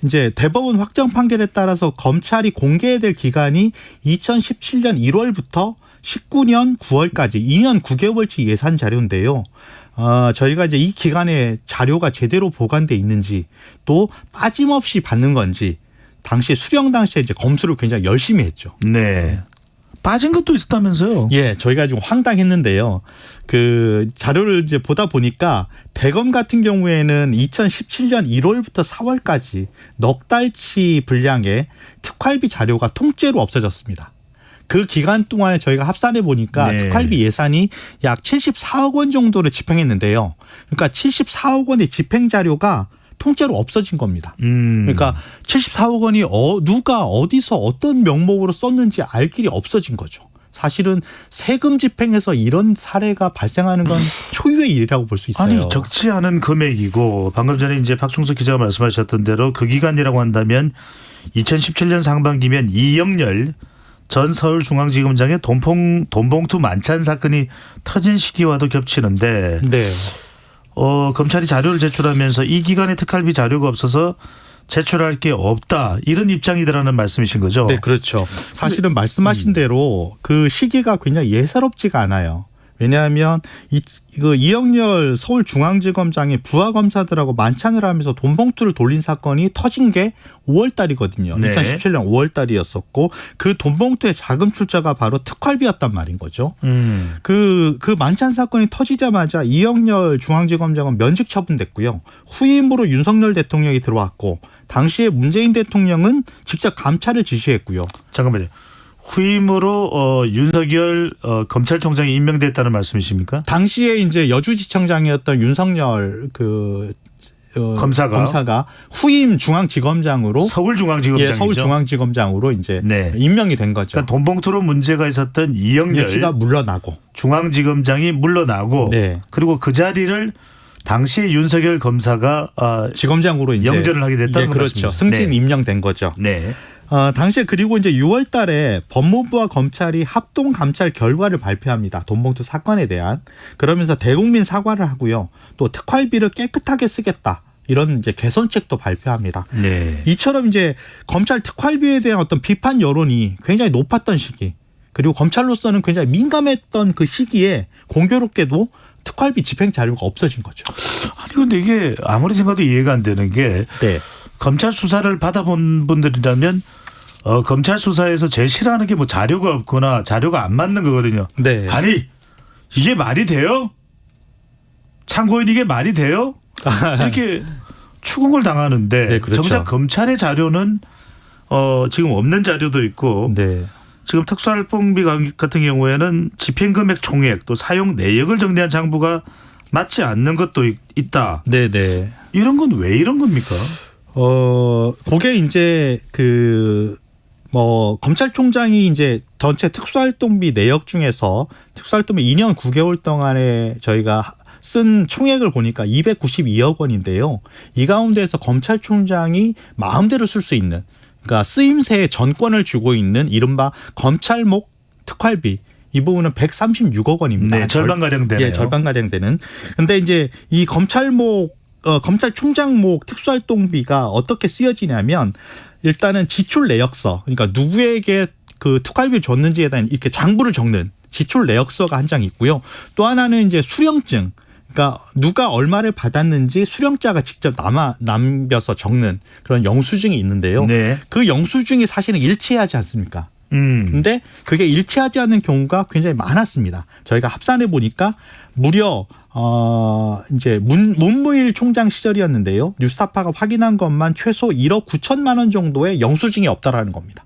이제 대법원 확정 판결에 따라서 검찰이 공개해야 될 기간이 2017년 1월부터 19년 9월까지 2년 9개월치 예산 자료인데요. 저희가 이제 이 기간에 자료가 제대로 보관돼 있는지 또 빠짐없이 받는 건지 당시 수령 당시에 이제 검수를 굉장히 열심히 했죠. 네. 빠진 것도 있었다면서요? 예, 저희가 좀 황당했는데요. 그 자료를 이제 보다 보니까 대검 같은 경우에는 2017년 1월부터 4월까지 넉 달치 분량의 특활비 자료가 통째로 없어졌습니다. 그 기간 동안에 저희가 합산해 보니까 네. 특활비 예산이 약 74억 원 정도를 집행했는데요. 그러니까 74억 원의 집행 자료가 통째로 없어진 겁니다. 그러니까 74억 원이 누가 어디서 어떤 명목으로 썼는지 알 길이 없어진 거죠. 사실은 세금 집행에서 이런 사례가 발생하는 건 초유의 일이라고 볼 수 있어요. 아니 적지 않은 금액이고 방금 전에 이제 박종석 기자가 말씀하셨던 대로 그 기간이라고 한다면 2017년 상반기면 이영렬 전 서울중앙지검장의 돈봉투 만찬 사건이 터진 시기와도 겹치는데 네. 검찰이 자료를 제출하면서 이 기간에 특활비 자료가 없어서 제출할 게 없다 이런 입장이더라는 말씀이신 거죠? 네, 그렇죠. 사실은 말씀하신 대로 그 시기가 굉장히 예사롭지가 않아요. 왜냐하면 이영렬 서울중앙지검장의 부하 검사들하고 만찬을 하면서 돈 봉투를 돌린 사건이 터진 게 5월 달이거든요. 네. 2017년 5월 달이었었고 그 돈 봉투의 자금 출자가 바로 특활비였단 말인 거죠. 그 만찬 사건이 터지자마자 이영렬 중앙지검장은 면직 처분됐고요. 후임으로 윤석열 대통령이 들어왔고 당시에 문재인 대통령은 직접 감찰을 지시했고요. 잠깐만요. 후임으로 윤석열 검찰총장이 임명됐다는 말씀이십니까? 당시에 이제 여주지청장이었던 윤석열 검사가 후임 중앙지검장으로 서울중앙지검장이죠. 예, 서울중앙지검장으로 이제 네. 임명이 된 거죠. 그러니까 돈봉투로 문제가 있었던 이영렬 씨가 물러나고 중앙지검장이 물러나고 네. 그리고 그 자리를 당시 윤석열 검사가 지검장으로 이제 영전을 하게 됐다는 예, 그렇죠. 말씀이죠. 승진 네. 임명된 거죠. 네. 당시에 그리고 이제 6월 달에 법무부와 검찰이 합동 감찰 결과를 발표합니다. 돈봉투 사건에 대한. 그러면서 대국민 사과를 하고요. 또 특활비를 깨끗하게 쓰겠다. 이런 이제 개선책도 발표합니다. 네. 이처럼 이제 검찰 특활비에 대한 어떤 비판 여론이 굉장히 높았던 시기. 그리고 검찰로서는 굉장히 민감했던 그 시기에 공교롭게도 특활비 집행 자료가 없어진 거죠. 아니 근데 이게 아무리 생각해도 이해가 안 되는 게 네. 검찰 수사를 받아본 분들이라면 검찰 수사에서 제일 싫어하는 게 뭐 자료가 없거나 자료가 안 맞는 거거든요. 네. 아니 이게 말이 돼요? 참고인 이게 말이 돼요? 이렇게 추궁을 당하는데 네, 그렇죠. 정작 검찰의 자료는 지금 없는 자료도 있고 네. 지금 특수활동비 같은 경우에는 집행금액 총액 또 사용 내역을 정리한 장부가 맞지 않는 것도 있다. 네네. 이런 건 왜 이런 겁니까? 그게 이제 검찰총장이 이제 전체 특수활동비 내역 중에서 특수활동비 2년 9개월 동안에 저희가 쓴 총액을 보니까 292억 원인데요. 이 가운데에서 검찰총장이 마음대로 쓸 수 있는, 그러니까 쓰임새의 전권을 주고 있는 이른바 검찰목 특활비, 이 부분은 136억 원입니다. 네, 절반가량 되네요. 예, 절반가량 되는. 근데 이제 이 검찰총장목 특수활동비가 어떻게 쓰여지냐면, 일단은 지출 내역서, 그러니까 누구에게 그 특활비를 줬는지에 대한 이렇게 장부를 적는 지출 내역서가 한 장 있고요. 또 하나는 이제 수령증, 그러니까 누가 얼마를 받았는지 수령자가 직접 남겨서 적는 그런 영수증이 있는데요. 네. 그 영수증이 사실은 일치하지 않습니까? 근데 그게 일치하지 않는 경우가 굉장히 많았습니다. 저희가 합산해 보니까 무려 이제 문무일 총장 시절이었는데요. 뉴스타파가 확인한 것만 최소 1억 9천만 원 정도의 영수증이 없다라는 겁니다.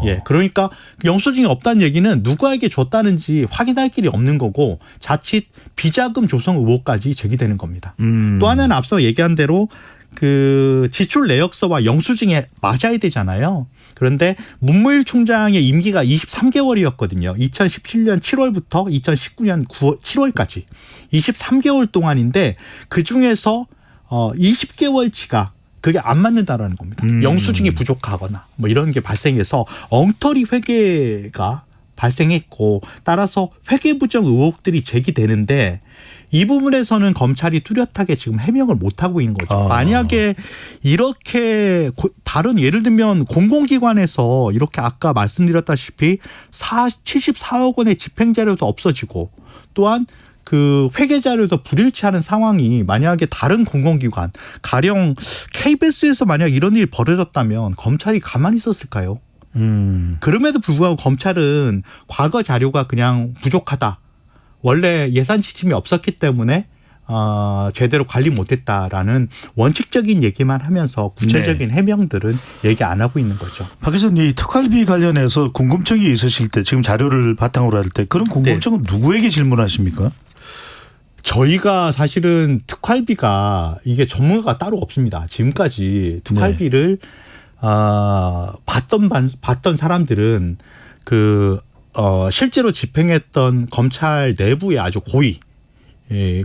예, 그러니까 영수증이 없다는 얘기는 누구에게 줬다는지 확인할 길이 없는 거고, 자칫 비자금 조성 의혹까지 제기되는 겁니다. 또 하나는 앞서 얘기한 대로 그 지출 내역서와 영수증이 맞아야 되잖아요. 그런데 문무일 총장의 임기가 23개월이었거든요. 2017년 7월부터 2019년 7월까지 23개월 동안인데, 그중에서 20개월치가 그게 안 맞는다라는 겁니다. 영수증이 부족하거나 뭐 이런 게 발생해서 엉터리 회계가 발생했고, 따라서 회계 부정 의혹들이 제기되는데, 이 부분에서는 검찰이 뚜렷하게 지금 해명을 못하고 있는 거죠. 만약에 이렇게 다른, 예를 들면 공공기관에서 이렇게 아까 말씀드렸다시피 74억 원의 집행자료도 없어지고, 또한 그 회계자료도 불일치하는 상황이 만약에 다른 공공기관, 가령 KBS에서 만약 이런 일이 벌어졌다면 검찰이 가만히 있었을까요? 그럼에도 불구하고 검찰은 과거 자료가 그냥 부족하다, 원래 예산 지침이 없었기 때문에 제대로 관리 못했다라는 원칙적인 얘기만 하면서 구체적인 해명들은 얘기 안 하고 있는 거죠. 박 기자님, 이 특활비 관련해서 궁금증이 있으실 때, 지금 자료를 바탕으로 할 때 그런 궁금증은 누구에게 질문하십니까? 저희가 사실은 특활비가 이게 전문가가 따로 없습니다. 지금까지 특활비를 받던 사람들은 실제로 집행했던 검찰 내부의 아주 고위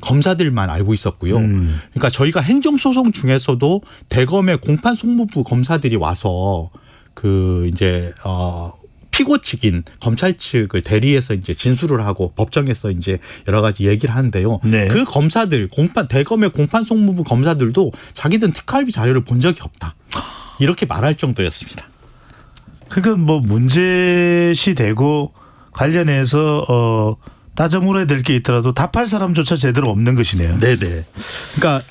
검사들만 알고 있었고요. 그러니까 저희가 행정소송 중에서도 대검의 공판 송무부 검사들이 와서 피고 측인 검찰 측을 대리해서 이제 진술을 하고 법정에서 이제 여러 가지 얘기를 하는데요. 네. 그 검사들, 대검의 공판 송무부 검사들도 자기들은 특활비 자료를 본 적이 없다, 이렇게 말할 정도였습니다. 그러니까 뭐 문제시 되고 관련해서 따져 물어야 될 게 있더라도 답할 사람조차 제대로 없는 것이네요. 네네. 그러니까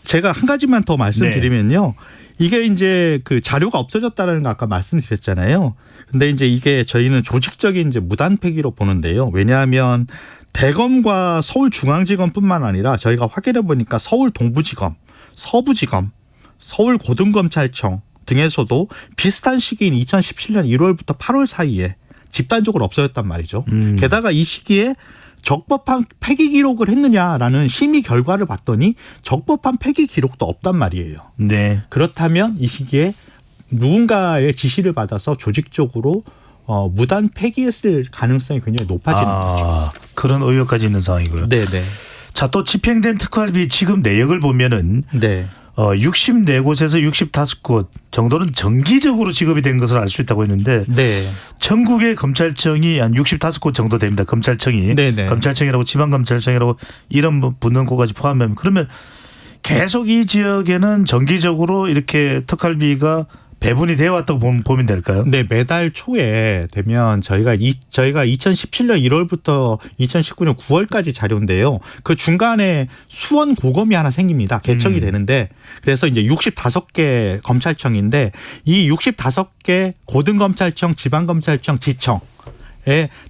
제가 한 가지만 더 말씀드리면요. 이게 이제 그 자료가 없어졌다는 거 아까 말씀드렸잖아요. 근데 이제 이게 저희는 조직적인 이제 무단 폐기로 보는데요. 왜냐하면 대검과 서울중앙지검뿐만 아니라 저희가 확인해 보니까 서울 동부지검, 서부지검, 서울고등검찰청 등에서도 비슷한 시기인 2017년 1월부터 8월 사이에 집단적으로 없어졌단 말이죠. 게다가 이 시기에 적법한 폐기 기록을 했느냐라는 심의 결과를 봤더니 적법한 폐기 기록도 없단 말이에요. 네. 그렇다면 이 시기에 누군가의 지시를 받아서 조직적으로 무단 폐기했을 가능성이 굉장히 높아지는 거죠. 그런 의혹까지 있는 상황이고요. 네네. 자, 또 집행된 특활비 지급 내역을 보면은 64곳에서 65곳 정도는 정기적으로 지급이 된 것을 알 수 있다고 했는데, 전국의 검찰청이 한 65곳 정도 됩니다. 검찰청이. 검찰청이라고 지방검찰청이라고 이름 붙는 곳까지 포함하면, 그러면 계속 이 지역에는 정기적으로 이렇게 특활비가 배분이 되어 왔다고 보면 될까요? 네, 매달 초에 되면 저희가 2017년 1월부터 2019년 9월까지 자료인데요. 그 중간에 수원 고검이 하나 생깁니다. 개청이 되는데, 그래서 이제 65개 검찰청인데, 이 65개 고등검찰청, 지방검찰청, 지청에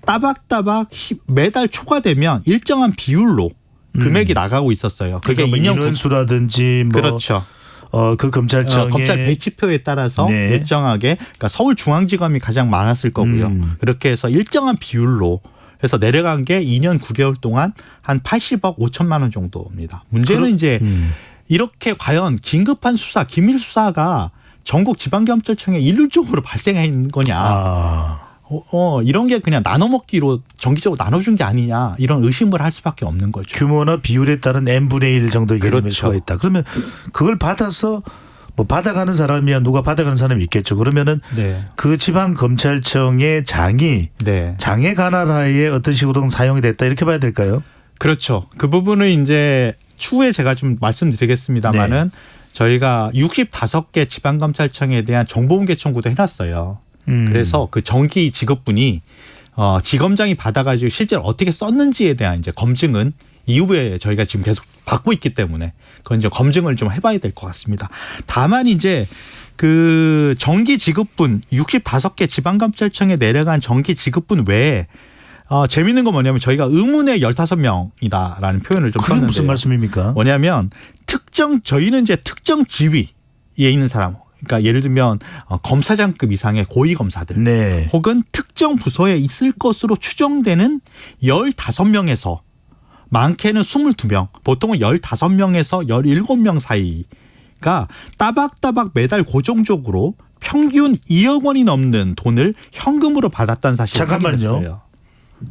따박따박 매달 초가 되면 일정한 비율로 금액이 나가고 있었어요. 그게 그러니까 인원수라든지 뭐 그렇죠. 그 검찰청의 검찰 배치표에 따라서 일정하게, 그러니까 서울중앙지검이 가장 많았을 거고요. 그렇게 해서 일정한 비율로 해서 내려간 게 2년 9개월 동안 한 80억 5천만 원 정도입니다. 문제는 이제 이렇게 과연 긴급한 수사, 기밀 수사가 전국 지방경찰청에 일률적으로 발생한 거냐. 이런 게 그냥 나눠먹기로 정기적으로 나눠준 게 아니냐 이런 의심을 할 수밖에 없는 거죠. 규모나 비율에 따른 n분의 1 정도의 개념일 그렇죠. 수가 있다. 그러면 그걸 받아서 뭐 받아가는 사람이야 누가 받아가는 사람이 있겠죠. 그러면은 네. 그 지방 검찰청의 장이 네. 장의 관할하에 어떤 식으로 사용이 됐다 이렇게 봐야 될까요? 그렇죠. 그 부분은 이제 추후에 제가 좀 말씀드리겠습니다만은 저희가 65개 지방검찰청에 대한 정보공개 청구도 해놨어요. 그래서 그 정기 직업분이 지검장이 받아가지고 실제로 어떻게 썼는지에 대한 이제 검증은 이후에 저희가 지금 계속 받고 있기 때문에 그건 이제 검증을 좀 해봐야 될 것 같습니다. 다만 이제 그 정기 지급분 65개 지방검찰청에 내려간 정기 지급분 외에 재밌는 건 뭐냐면 저희가 의문의 15명이다라는 표현을 좀 그게 썼는데요. 무슨 말씀입니까? 뭐냐면 저희는 이제 특정 지위에 있는 사람, 그러니까 예를 들면 검사장급 이상의 고위 검사들 네. 혹은 특정 부서에 있을 것으로 추정되는 15명에서 많게는 22명, 보통은 15명에서 17명 사이가 따박따박 매달 고정적으로 평균 2억 원이 넘는 돈을 현금으로 받았다는 사실을 확인했어요.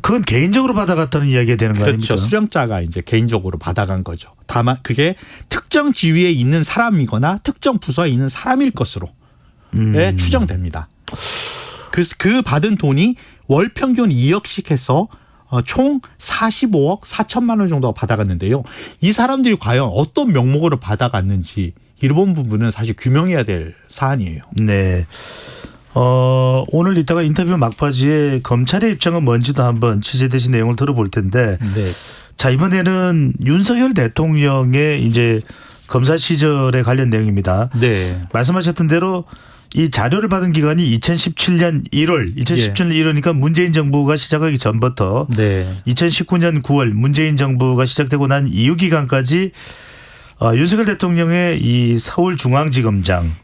그건 개인적으로 받아갔다는 이야기가 되는 거 아닙니까? 그렇죠. 수령자가 이제 개인적으로 받아간 거죠. 다만 그게 특정 지위에 있는 사람이거나 특정 부서에 있는 사람일 것으로 추정됩니다. 그 받은 돈이 월 평균 2억씩 해서 총 45억 4천만 원 정도가 받아갔는데요. 이 사람들이 과연 어떤 명목으로 받아갔는지 이런 부분은 사실 규명해야 될 사안이에요. 네. 오늘 이따가 인터뷰 막바지에 검찰의 입장은 뭔지도 한번 취재되신 내용을 들어볼 텐데. 네. 자, 이번에는 윤석열 대통령의 이제 검사 시절에 관련 내용입니다. 네. 말씀하셨던 대로 이 자료를 받은 기간이 2017년 1월, 2017년 1월이니까 문재인 정부가 시작하기 전부터 2019년 9월 문재인 정부가 시작되고 난 이후 기간까지 윤석열 대통령의 이 서울중앙지검장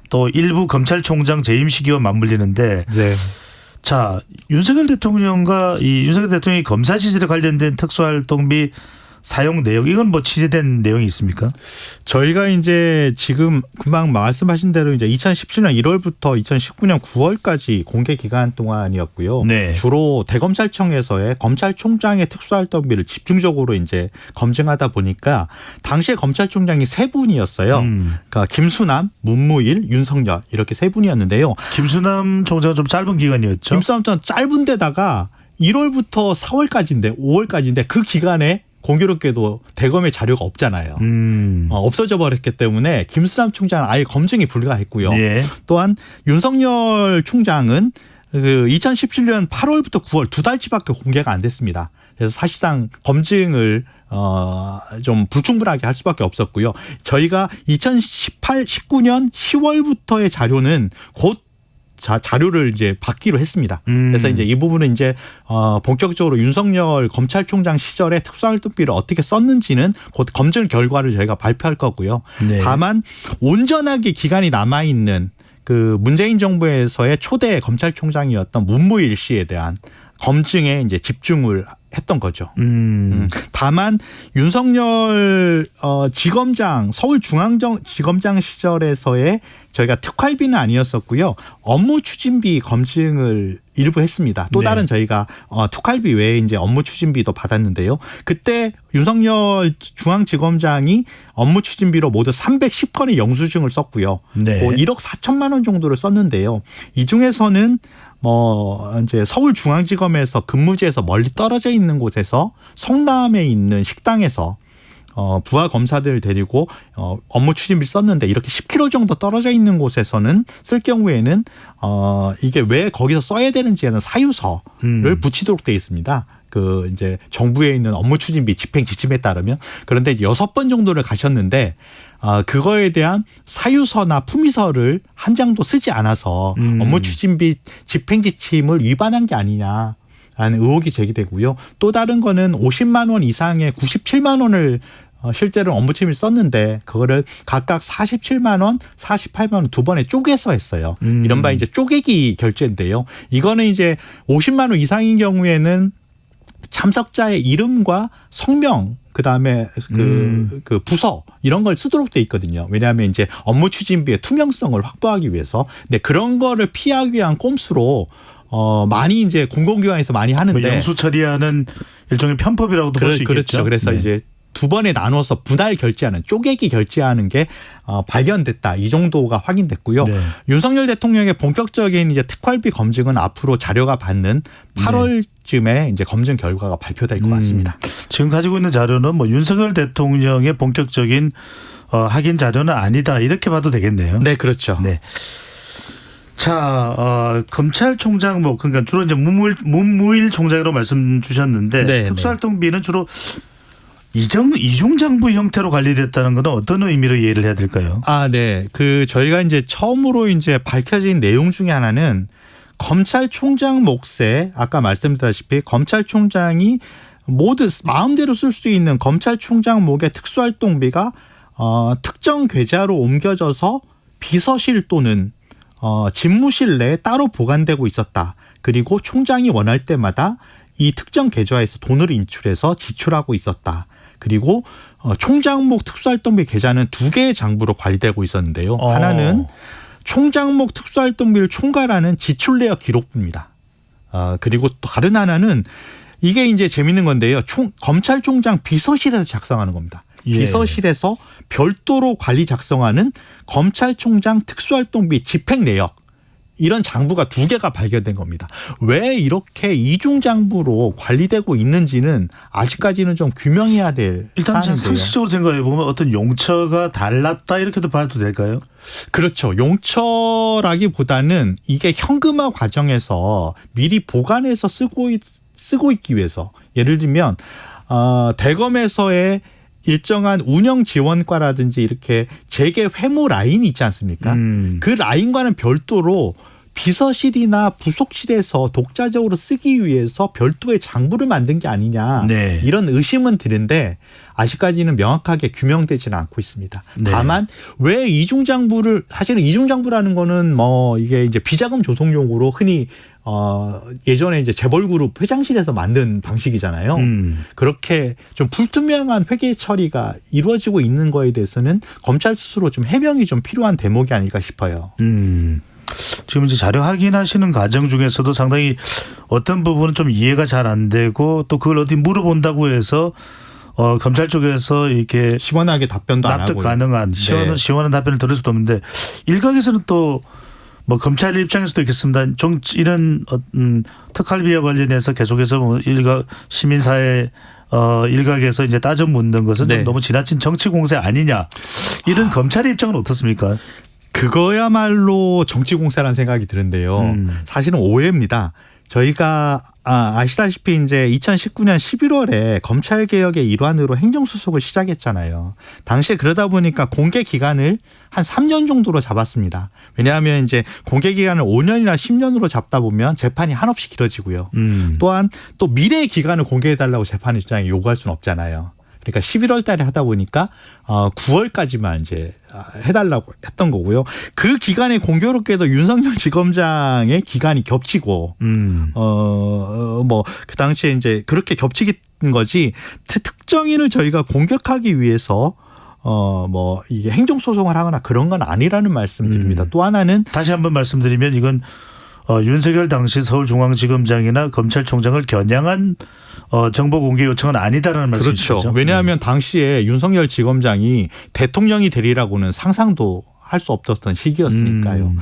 또 일부 검찰총장 재임 시기와 맞물리는데 자, 윤석열 대통령이 검사 시절에 관련된 특수활동비 사용 내용 이건 뭐 취재된 내용이 있습니까? 저희가 이제 지금 금방 말씀하신 대로 이제 2017년 1월부터 2019년 9월까지 공개 기간 동안이었고요. 네. 주로 대검찰청에서의 검찰총장의 특수활동비를 집중적으로 이제 검증하다 보니까 당시에 검찰총장이 세 분이었어요. 그러니까 김수남, 문무일, 윤석열 이렇게 세 분이었는데요. 김수남 총장은 좀 짧은 기간이었죠. 김수남 총장 짧은 데다가 1월부터 4월까지인데 5월까지인데 그 기간에 공교롭게도 대검의 자료가 없잖아요. 없어져 버렸기 때문에 김수남 총장은 아예 검증이 불가했고요. 예. 또한 윤석열 총장은 그 2017년 8월부터 9월 두 달치밖에 공개가 안 됐습니다. 그래서 사실상 검증을 좀 불충분하게 할 수밖에 없었고요. 저희가 19년 10월부터의 자료는 곧 자료를 이제 받기로 했습니다. 그래서 이제 이 부분은 이제 본격적으로 윤석열 검찰총장 시절에 특수활동비를 어떻게 썼는지는 곧 검증 결과를 저희가 발표할 거고요. 네. 다만 온전하게 기간이 남아 있는 그 문재인 정부에서의 초대 검찰총장이었던 문무일 씨에 대한 검증에 이제 집중을 했던 거죠. 다만 윤석열 지검장 서울중앙지검장 시절에서의 저희가 특활비는 아니었었고요. 업무 추진비 검증을 일부 했습니다. 또 다른 저희가 특활비 외에 이제 업무 추진비도 받았는데요. 그때 윤석열 중앙지검장이 업무 추진비로 모두 310건의 영수증을 썼고요. 1억 4천만 원 정도를 썼는데요. 이 중에서는 이제 서울중앙지검에서 근무지에서 멀리 떨어져 있는 곳에서 성남에 있는 식당에서 부하 검사들 데리고 업무 추진비 썼는데 이렇게 10km 정도 떨어져 있는 곳에서는 쓸 경우에는 이게 왜 거기서 써야 되는지에는 사유서를 붙이도록 되어 있습니다. 그 이제 정부에 있는 업무 추진비 집행 지침에 따르면. 그런데 6번 정도를 가셨는데 그거에 대한 사유서나 품위서를 한 장도 쓰지 않아서 업무 추진비 집행 지침을 위반한 게 아니냐. 라는 의혹이 제기되고요. 또 다른 거는 50만 원 이상의 97만 원을 실제로 업무 추진비를 썼는데 그거를 각각 47만 원, 48만 원 두 번에 쪼개서 했어요. 이른바 이제 쪼개기 결제인데요. 이거는 이제 50만 원 이상인 경우에는 참석자의 이름과 성명 그다음에 그 부서 이런 걸 쓰도록 돼 있거든요. 왜냐하면 이제 업무 추진비의 투명성을 확보하기 위해서. 근데 그런 거를 피하기 위한 꼼수로 많이 이제 공공기관에서 많이 하는데 뭐 영수 처리하는 일종의 편법이라고도 볼 수 있겠죠. 그렇죠. 그래서 네. 이제 두 번에 나눠서 분할 결제하는 쪼개기 결제하는 게 발견됐다. 이 정도가 확인됐고요. 네. 윤석열 대통령의 본격적인 이제 특활비 검증은 앞으로 자료가 받는 8월쯤에 이제 검증 결과가 발표될 것 같습니다. 지금 가지고 있는 자료는 뭐 윤석열 대통령의 본격적인 확인 자료는 아니다. 이렇게 봐도 되겠네요. 네, 그렇죠. 네. 자, 검찰총장 그러니까 주로 이제 문무일 총장으로 말씀 주셨는데 네, 특수활동비는 주로 이중장부 형태로 관리됐다는 것은 어떤 의미로 이해를 해야 될까요? 네. 저희가 이제 처음으로 이제 밝혀진 내용 중에 하나는 검찰총장 몫에 아까 말씀드렸다시피 검찰총장이 모두 마음대로 쓸 수 있는 검찰총장 몫의 특수활동비가 특정 계좌로 옮겨져서 비서실 또는 집무실 내에 따로 보관되고 있었다. 그리고 총장이 원할 때마다 이 특정 계좌에서 돈을 인출해서 지출하고 있었다. 그리고 총장목 특수활동비 계좌는 2개의 장부로 관리되고 있었는데요. 하나는 총장목 특수활동비를 총괄하는 지출내역 기록부입니다. 그리고 또 다른 하나는 이게 이제 재밌는 건데요. 검찰총장 비서실에서 작성하는 겁니다. 예. 비서실에서 별도로 관리 작성하는 검찰총장 특수활동비 집행 내역. 이런 장부가 2개가 발견된 겁니다. 왜 이렇게 이중장부로 관리되고 있는지는 아직까지는 좀 규명해야 될 일단 사안인데요. 상식적으로 생각해 보면 어떤 용처가 달랐다 이렇게도 봐도 될까요? 그렇죠. 용처라기보다는 이게 현금화 과정에서 미리 보관해서 쓰고 있기 위해서 예를 들면 대검에서의 일정한 운영 지원과라든지 이렇게 재계 회무 라인이 있지 않습니까? 그 라인과는 별도로 비서실이나 부속실에서 독자적으로 쓰기 위해서 별도의 장부를 만든 게 아니냐. 네. 이런 의심은 드는데 아직까지는 명확하게 규명되지는 않고 있습니다. 네. 다만 왜 이중장부를 사실은 이중장부라는 거는 이게 이제 비자금 조성용으로 흔히 예전에 이제 재벌그룹 회장실에서 만든 방식이잖아요. 그렇게 좀 불투명한 회계 처리가 이루어지고 있는 거에 대해서는 검찰 스스로 좀 해명이 좀 필요한 대목이 아닐까 싶어요. 지금 이제 자료 확인하시는 과정 중에서도 상당히 어떤 부분은 좀 이해가 잘 안 되고 또 그걸 어디 물어본다고 해서 검찰 쪽에서 이렇게 시원하게 답변도 안 하고 납득 가능한 시원한 답변을 들을 수도 없는데 일각에서는 또 뭐 검찰 입장에서도 있겠습니다. 이런 특활비와 관련해서 계속해서 뭐 시민사회 일각에서 이제 따져 묻는 것은 좀 너무 지나친 정치 공세 아니냐 이런 검찰의 입장은 어떻습니까? 그거야말로 정치 공세라는 생각이 드는데요. 사실은 오해입니다. 저희가 아시다시피 이제 2019년 11월에 검찰 개혁의 일환으로 행정수속을 시작했잖아요. 당시에 그러다 보니까 공개 기간을 한 3년 정도로 잡았습니다. 왜냐하면 이제 공개 기간을 5년이나 10년으로 잡다 보면 재판이 한없이 길어지고요. 또한 또 미래의 기간을 공개해달라고 재판 입장에 요구할 수는 없잖아요. 그러니까 11월 달에 하다 보니까 9월까지만 이제 해달라고 했던 거고요. 그 기간에 공교롭게도 윤석열 지검장의 기간이 겹치고 그 당시에 이제 그렇게 겹치긴 거지 특정인을 저희가 공격하기 위해서 이게 행정소송을 하거나 그런 건 아니라는 말씀드립니다. 또 하나는 다시 한번 말씀드리면 이건 윤석열 당시 서울중앙지검장이나 검찰총장을 겨냥한 정보 공개 요청은 아니다라는 말씀이시죠. 그렇죠. 왜냐하면 당시에 윤석열 지검장이 대통령이 되리라고는 상상도 할 수 없었던 시기였으니까요.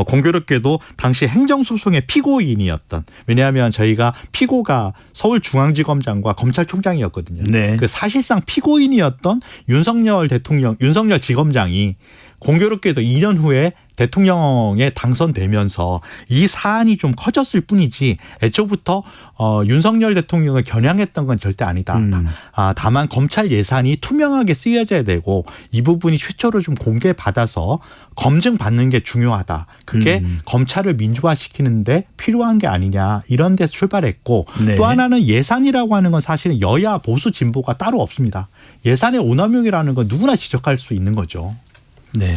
공교롭게도 당시 행정소송의 피고인이었던 왜냐하면 저희가 피고가 서울중앙지검장과 검찰총장이었거든요. 네. 그 사실상 피고인이었던 윤석열 지검장이 공교롭게도 2년 후에 대통령에 당선되면서 이 사안이 좀 커졌을 뿐이지 애초부터 윤석열 대통령을 겨냥했던 건 절대 아니다. 다만 검찰 예산이 투명하게 쓰여져야 되고 이 부분이 최초로 좀 공개받아서 검증받는 게 중요하다. 그게 검찰을 민주화시키는데 필요한 게 아니냐 이런 데서 출발했고 또 하나는 예산이라고 하는 건 사실은 여야 보수 진보가 따로 없습니다. 예산의 오남용이라는 건 누구나 지적할 수 있는 거죠. 네.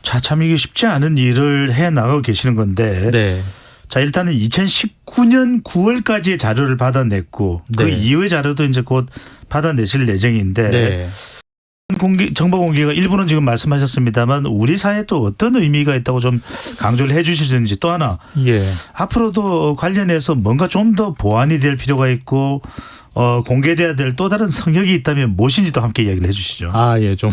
자, 참 이게 쉽지 않은 일을 해 나가고 계시는 건데 자, 일단은 2019년 9월까지의 자료를 받아냈고 그 네. 이후의 자료도 이제 곧 받아내실 예정인데 네. 정보 공개가 일부는 지금 말씀하셨습니다만 우리 사회에 또 어떤 의미가 있다고 좀 강조를 해 주실 수 있는지, 또 하나 예. 앞으로도 관련해서 뭔가 좀 더 보완이 될 필요가 있고 공개돼야 될 또 다른 성역이 있다면 무엇인지도 함께 이야기를 해 주시죠. 예, 좀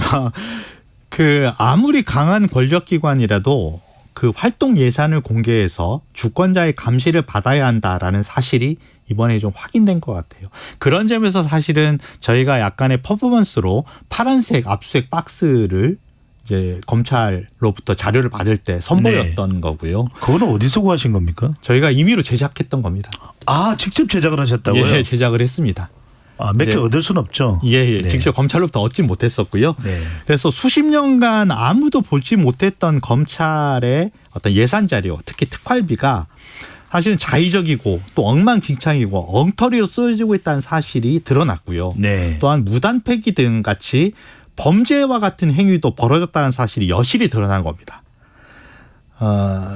아무리 강한 권력기관이라도 그 활동 예산을 공개해서 주권자의 감시를 받아야 한다라는 사실이 이번에 좀 확인된 것 같아요. 그런 점에서 사실은 저희가 약간의 퍼포먼스로 파란색 압수수색 박스를 이제 검찰로부터 자료를 받을 때 선보였던 거고요. 그거는 어디서 구하신 겁니까? 저희가 임의로 제작했던 겁니다. 직접 제작을 하셨다고요? 예, 제작을 했습니다. 몇 개 얻을 수는 없죠. 예. 네. 직접 검찰로부터 얻지 못했었고요. 네. 그래서 수십 년간 아무도 보지 못했던 검찰의 어떤 예산 자료, 특히 특활비가 사실은 자의적이고 또 엉망진창이고 엉터리로 쓰여지고 있다는 사실이 드러났고요. 네. 또한 무단 폐기 등 같이 범죄와 같은 행위도 벌어졌다는 사실이 여실히 드러난 겁니다.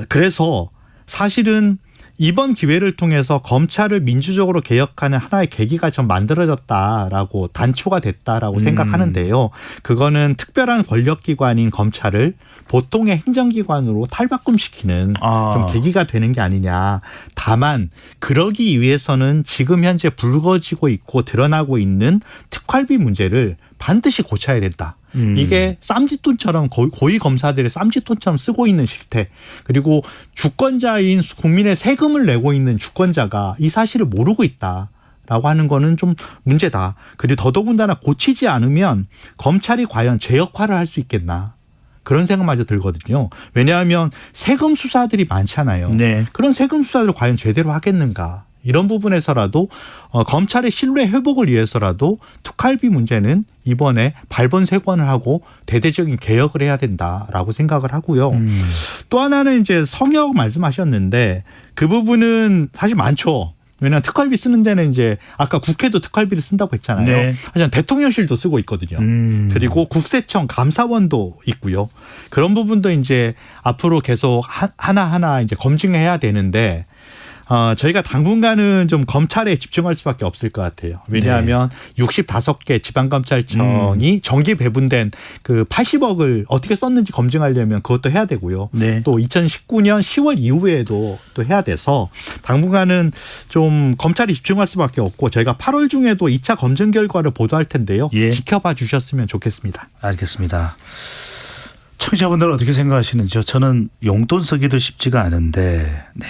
그래서 사실은 이번 기회를 통해서 검찰을 민주적으로 개혁하는 하나의 계기가 좀 만들어졌다라고 단초가 됐다라고 생각하는데요. 그거는 특별한 권력기관인 검찰을 보통의 행정기관으로 탈바꿈시키는 좀 계기가 되는 게 아니냐. 다만 그러기 위해서는 지금 현재 불거지고 있고 드러나고 있는 특활비 문제를 반드시 고쳐야 된다. 이게 쌈짓돈처럼 고위 검사들의 쌈짓돈처럼 쓰고 있는 실태, 그리고 주권자인 국민의 세금을 내고 있는 주권자가 이 사실을 모르고 있다라고 하는 거는 좀 문제다. 그리고 더더군다나 고치지 않으면 검찰이 과연 제 역할을 할 수 있겠나, 그런 생각마저 들거든요. 왜냐하면 세금 수사들이 많잖아요. 네. 그런 세금 수사를 과연 제대로 하겠는가. 이런 부분에서라도 검찰의 신뢰 회복을 위해서라도 특활비 문제는 이번에 발본색원을 하고 대대적인 개혁을 해야 된다라고 생각을 하고요. 또 하나는 이제 성역 말씀하셨는데 그 부분은 사실 많죠. 왜냐하면 특활비 쓰는 데는 이제 아까 국회도 특활비를 쓴다고 했잖아요. 네. 하지만 대통령실도 쓰고 있거든요. 그리고 국세청 감사원도 있고요. 그런 부분도 이제 앞으로 계속 하나하나 이제 검증해야 되는데 저희가 당분간은 좀 검찰에 집중할 수밖에 없을 것 같아요. 왜냐하면 65개 지방검찰청이 정기 배분된 그 80억을 어떻게 썼는지 검증하려면 그것도 해야 되고요. 네. 또 2019년 10월 이후에도 또 해야 돼서 당분간은 좀 검찰이 집중할 수밖에 없고 저희가 8월 중에도 2차 검증 결과를 보도할 텐데요. 예. 지켜봐 주셨으면 좋겠습니다. 알겠습니다. 청취자분들은 어떻게 생각하시는지요? 저는 용돈 쓰기도 쉽지가 않은데, 네.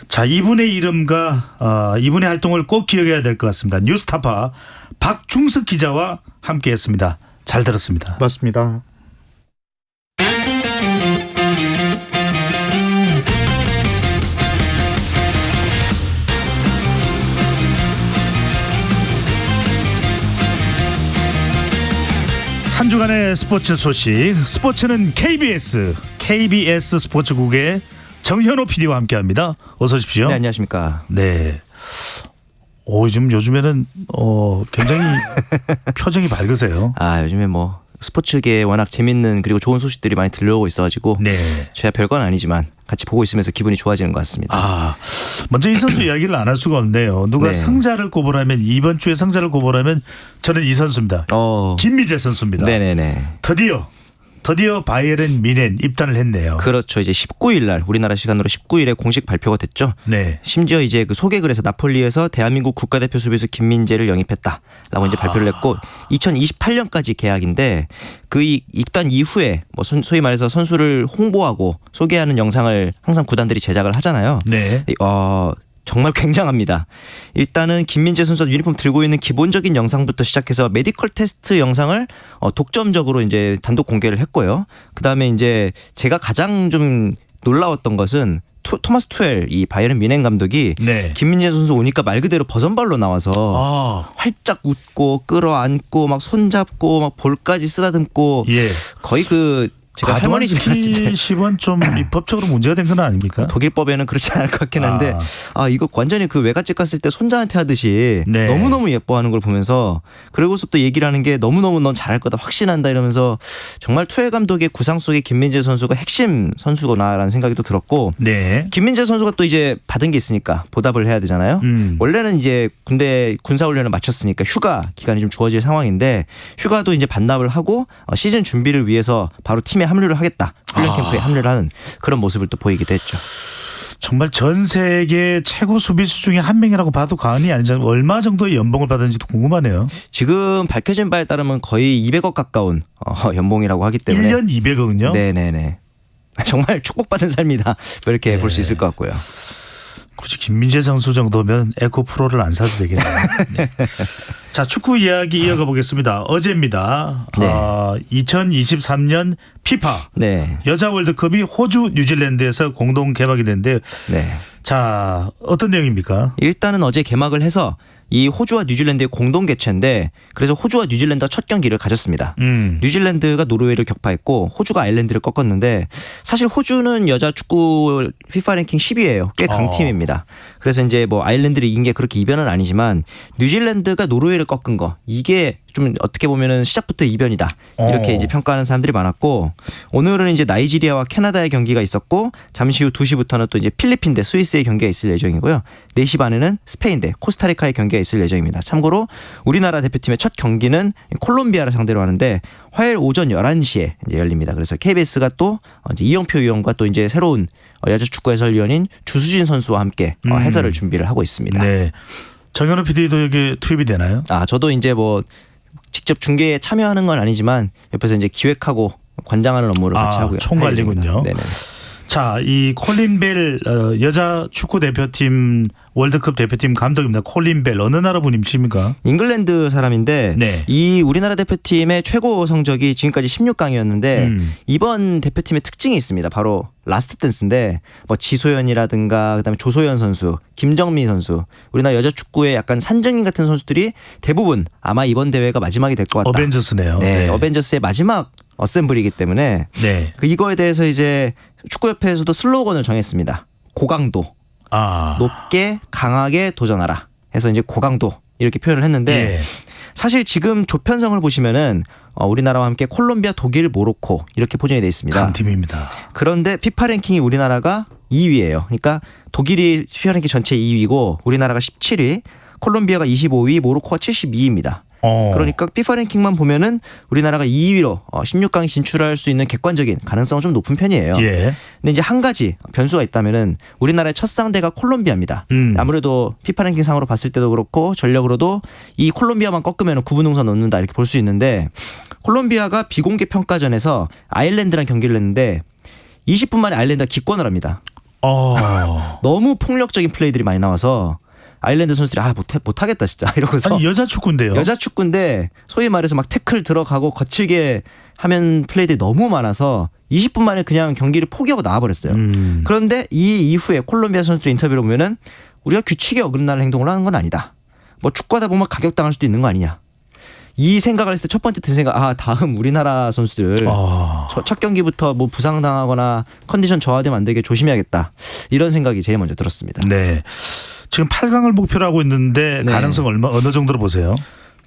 자, 이분의 이름과 이분의 활동을 꼭 기억해야 될 것 같습니다. 뉴스타파 박중석 기자와 함께했습니다. 잘 들었습니다. 맞습니다. 한 주간의 스포츠 소식, 스포츠는 KBS 스포츠국의 정현호 PD와 함께합니다. 어서 오십시오. 네, 안녕하십니까. 네. 지금 요즘에는 굉장히 표정이 밝으세요. 요즘에 뭐 스포츠계에 워낙 재밌는 그리고 좋은 소식들이 많이 들려오고 있어가지고 네. 제가 별건 아니지만 같이 보고 있으면서 기분이 좋아지는 것 같습니다. 먼저 이 선수 이야기를 안 할 수가 없네요. 누가 네. 승자를 꼽으라면, 이번 주에 승자를 꼽으라면 저는 이 선수입니다. 김민재 선수입니다. 네네네. 드디어 바이에른 뮌헨 입단을 했네요. 그렇죠. 이제 19일 날 우리나라 시간으로 19일에 공식 발표가 됐죠. 네. 심지어 이제 그 소개글에서 나폴리에서 대한민국 국가대표 수비수 김민재를 영입했다라고 이제 발표를 했고 2028년까지 계약인데 그 입단 이후에 뭐 소위 말해서 선수를 홍보하고 소개하는 영상을 항상 구단들이 제작을 하잖아요. 네. 정말 굉장합니다. 일단은 김민재 선수가 유니폼 들고 있는 기본적인 영상부터 시작해서 메디컬 테스트 영상을 독점적으로 이제 단독 공개를 했고요. 그다음에 이제 제가 가장 좀 놀라웠던 것은 토마스 투엘 이 바이에른 뮌헨 감독이 네. 김민재 선수 오니까 말 그대로 버선발로 나와서 활짝 웃고 끌어안고 막 손잡고 막 볼까지 쓰다듬고 예. 거의 그 제가 과도한 할머니 집에 갔을 때 스킨십은 좀 법적으로 문제가 된 건 아닙니까? 독일법에는 그렇지 않을 것 같긴 한데 이거 완전히 그 외갓집 갔을 때 손자한테 하듯이 네. 너무너무 예뻐하는 걸 보면서 그러고서 또 얘기를 하는 게 너무너무 넌 잘할 거다 확신한다 이러면서 정말 투엘 감독의 구상 속에 김민재 선수가 핵심 선수구나라는 생각이 또 들었고 네. 김민재 선수가 또 이제 받은 게 있으니까 보답을 해야 되잖아요. 원래는 이제 군대 군사훈련을 마쳤으니까 휴가 기간이 좀 주어질 상황인데 휴가도 이제 반납을 하고 시즌 준비를 위해서 바로 팀에 합류를 하겠다. 훈련 캠프에 합류를 하는 그런 모습을 또 보이기도 했죠. 정말 전 세계 최고 수비수 중에 한 명이라고 봐도 과언이 아니잖아요. 얼마 정도의 연봉을 받았는지도 궁금하네요. 지금 밝혀진 바에 따르면 거의 200억 가까운 연봉이라고 하기 때문에 1년 200억은요? 네네네. 정말 축복받은 삶이다. 이렇게 볼 수 있을 것 같고요. 굳이 김민재 선수 정도면 에코 프로를 안 사도 되겠네요. 네. 자, 축구 이야기 이어가 보겠습니다. 어제입니다. 네. 2023년 피파 네. 여자 월드컵이 호주 뉴질랜드에서 공동 개막이 됐는데요. 네. 자, 어떤 내용입니까? 일단은 어제 개막을 해서 이 호주와 뉴질랜드의 공동 개최인데 그래서 호주와 뉴질랜드가 첫 경기를 가졌습니다. 뉴질랜드가 노르웨이를 격파했고 호주가 아일랜드를 꺾었는데 사실 호주는 여자 축구 FIFA 랭킹 10위예요. 꽤 강팀입니다. 그래서 이제 뭐 아일랜드를 이긴 게 그렇게 이변은 아니지만 뉴질랜드가 노르웨이를 꺾은 거 이게 좀 어떻게 보면은 시작부터 이변이다. 이렇게 이제 평가하는 사람들이 많았고 오늘은 이제 나이지리아와 캐나다의 경기가 있었고 잠시 후 2시부터는 또 이제 필리핀 대 스위스의 경기가 있을 예정이고요. 4시 반에는 스페인 대 코스타리카의 경기가 있을 예정입니다. 참고로 우리나라 대표팀의 첫 경기는 콜롬비아를 상대로 하는데 화요일 오전 11시에 이제 열립니다. 그래서 KBS가 또 이제 이영표 위원과 또 이제 새로운 여자 축구 해설위원인 주수진 선수와 함께 해설을 준비를 하고 있습니다. 네. 정현우 PD도 여기 투입이 되나요? 저도 이제 뭐 직접 중계에 참여하는 건 아니지만 옆에서 이제 기획하고 관장하는 업무를 같이 하고요. 총괄이군요. 네네. 자, 이 콜린 벨 여자 축구 대표팀 월드컵 대표팀 감독입니다. 콜린 벨 어느 나라 분이십니까? 잉글랜드 사람인데 네. 이 우리나라 대표팀의 최고 성적이 지금까지 16강이었는데 이번 대표팀의 특징이 있습니다. 바로 라스트 댄스인데 뭐 지소연이라든가 그다음에 조소연 선수, 김정민 선수 우리나라 여자 축구의 약간 산증인 같은 선수들이 대부분 아마 이번 대회가 마지막이 될 것 같다. 어벤져스네요. 네, 네. 어벤져스의 마지막 어셈블이기 때문에 네. 이거에 대해서 이제 축구협회에서도 슬로건을 정했습니다. 고강도. 높게 강하게 도전하라 해서 이제 고강도 이렇게 표현을 했는데 예. 사실 지금 조편성을 보시면은 우리나라와 함께 콜롬비아, 독일, 모로코 이렇게 포진이 되어 있습니다. 강팀입니다. 그런데 피파 랭킹이 우리나라가 2위예요. 그러니까 독일이 피파 랭킹 전체 2위고 우리나라가 17위, 콜롬비아가 25위, 모로코가 72위입니다. 그러니까 피파 랭킹만 보면은 우리나라가 2위로 16강에 진출할 수 있는 객관적인 가능성은 좀 높은 편이에요. 예. 근데 이제 한 가지 변수가 있다면은 우리나라의 첫 상대가 콜롬비아입니다. 아무래도 피파 랭킹 상으로 봤을 때도 그렇고 전력으로도 이 콜롬비아만 꺾으면 9분 동선 넣는다 이렇게 볼 수 있는데 콜롬비아가 비공개 평가전에서 아일랜드랑 경기를 했는데 20분 만에 아일랜드가 기권을 합니다. 너무 폭력적인 플레이들이 많이 나와서 아일랜드 선수들이 못하겠다 진짜 이러고서 아니 여자 축구인데요. 여자 축구인데 소위 말해서 막 태클 들어가고 거칠게 하면 플레이들이 너무 많아서 20분 만에 그냥 경기를 포기하고 나와버렸어요. 그런데 이 이후에 콜롬비아 선수들 인터뷰를 보면은 우리가 규칙에 어긋나는 행동을 하는 건 아니다. 뭐 축구하다 보면 가격당할 수도 있는 거 아니냐. 이 생각을 했을 때 첫 번째 든 생각 다음 우리나라 선수들 첫 경기부터 뭐 부상당하거나 컨디션 저하되면 안 되게 조심해야겠다. 이런 생각이 제일 먼저 들었습니다. 네. 지금 8강을 목표로 하고 있는데 네. 가능성 어느 정도로 보세요?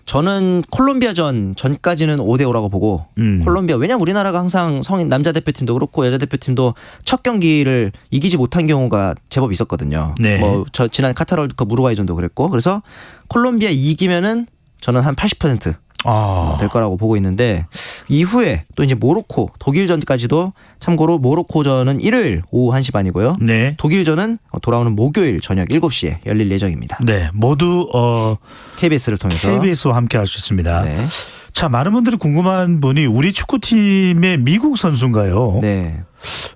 저는 콜롬비아전 전까지는 5대5라고 보고 콜롬비아 왜냐면 우리나라가 항상 성인 남자 대표팀도 그렇고 여자 대표팀도 첫 경기를 이기지 못한 경우가 제법 있었거든요. 네. 뭐 저 지난 카타르 월드컵 우루과이전도 그랬고 그래서 콜롬비아 이기면은 저는 한 80% 될 거라고 보고 있는데 이후에 또 이제 모로코 독일전까지도 참고로 모로코전은 일요일 오후 1시 반이고요. 네. 독일전은 돌아오는 목요일 저녁 7시에 열릴 예정입니다. 네. 모두 KBS를 통해서 KBS와 함께 할 수 있습니다. 네. 자, 많은 분들이 궁금한 분이 우리 축구팀의 미국 선수인가요? 네.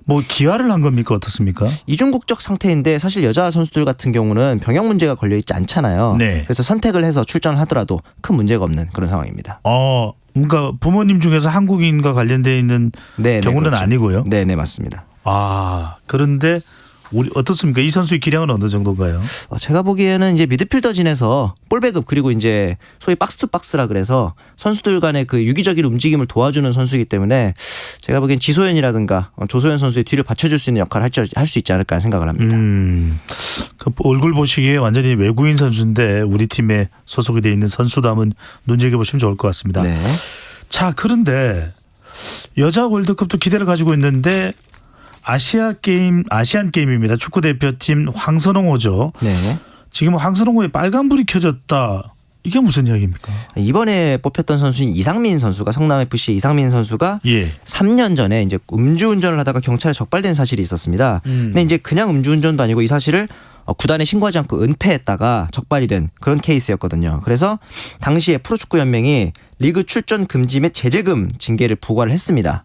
뭐 기아를 한 겁니까? 어떻습니까? 이중국적 상태인데 사실 여자 선수들 같은 경우는 병역 문제가 걸려 있지 않잖아요. 네. 그래서 선택을 해서 출전을 하더라도 큰 문제가 없는 그런 상황입니다. 그러니까 부모님 중에서 한국인과 관련되어 있는 경우는 그렇죠. 아니고요. 네, 맞습니다. 그런데 우리 어떻습니까? 이 선수의 기량은 어느 정도인가요? 제가 보기에는 이제 미드필더진에서 볼백업 그리고 이제 소위 박스 투 박스라 그래서 선수들 간의 그 유기적인 움직임을 도와주는 선수이기 때문에 제가 보기엔 지소연이라든가 조소연 선수의 뒤를 받쳐줄 수 있는 역할을 할 수 있지 않을까 생각을 합니다. 그 얼굴 보시기에 완전히 외국인 선수인데 우리 팀에 소속이 되어 있는 선수담은 눈여겨보시면 좋을 것 같습니다. 네. 자, 그런데 여자 월드컵도 기대를 가지고 있는데 아시안 게임입니다. 축구 대표팀 황선홍호죠. 네. 지금 황선홍호에 빨간불이 켜졌다. 이게 무슨 이야기입니까? 이번에 뽑혔던 선수인 이상민 선수가 성남 FC 이상민 선수가 3년 전에 이제 음주운전을 하다가 경찰에 적발된 사실이 있었습니다. 근데 이제 그냥 음주운전도 아니고 이 사실을 구단에 신고하지 않고 은폐했다가 적발이 된 그런 케이스였거든요. 그래서 당시에 프로축구연맹이 리그 출전 금지 및 제재금 징계를 부과를 했습니다.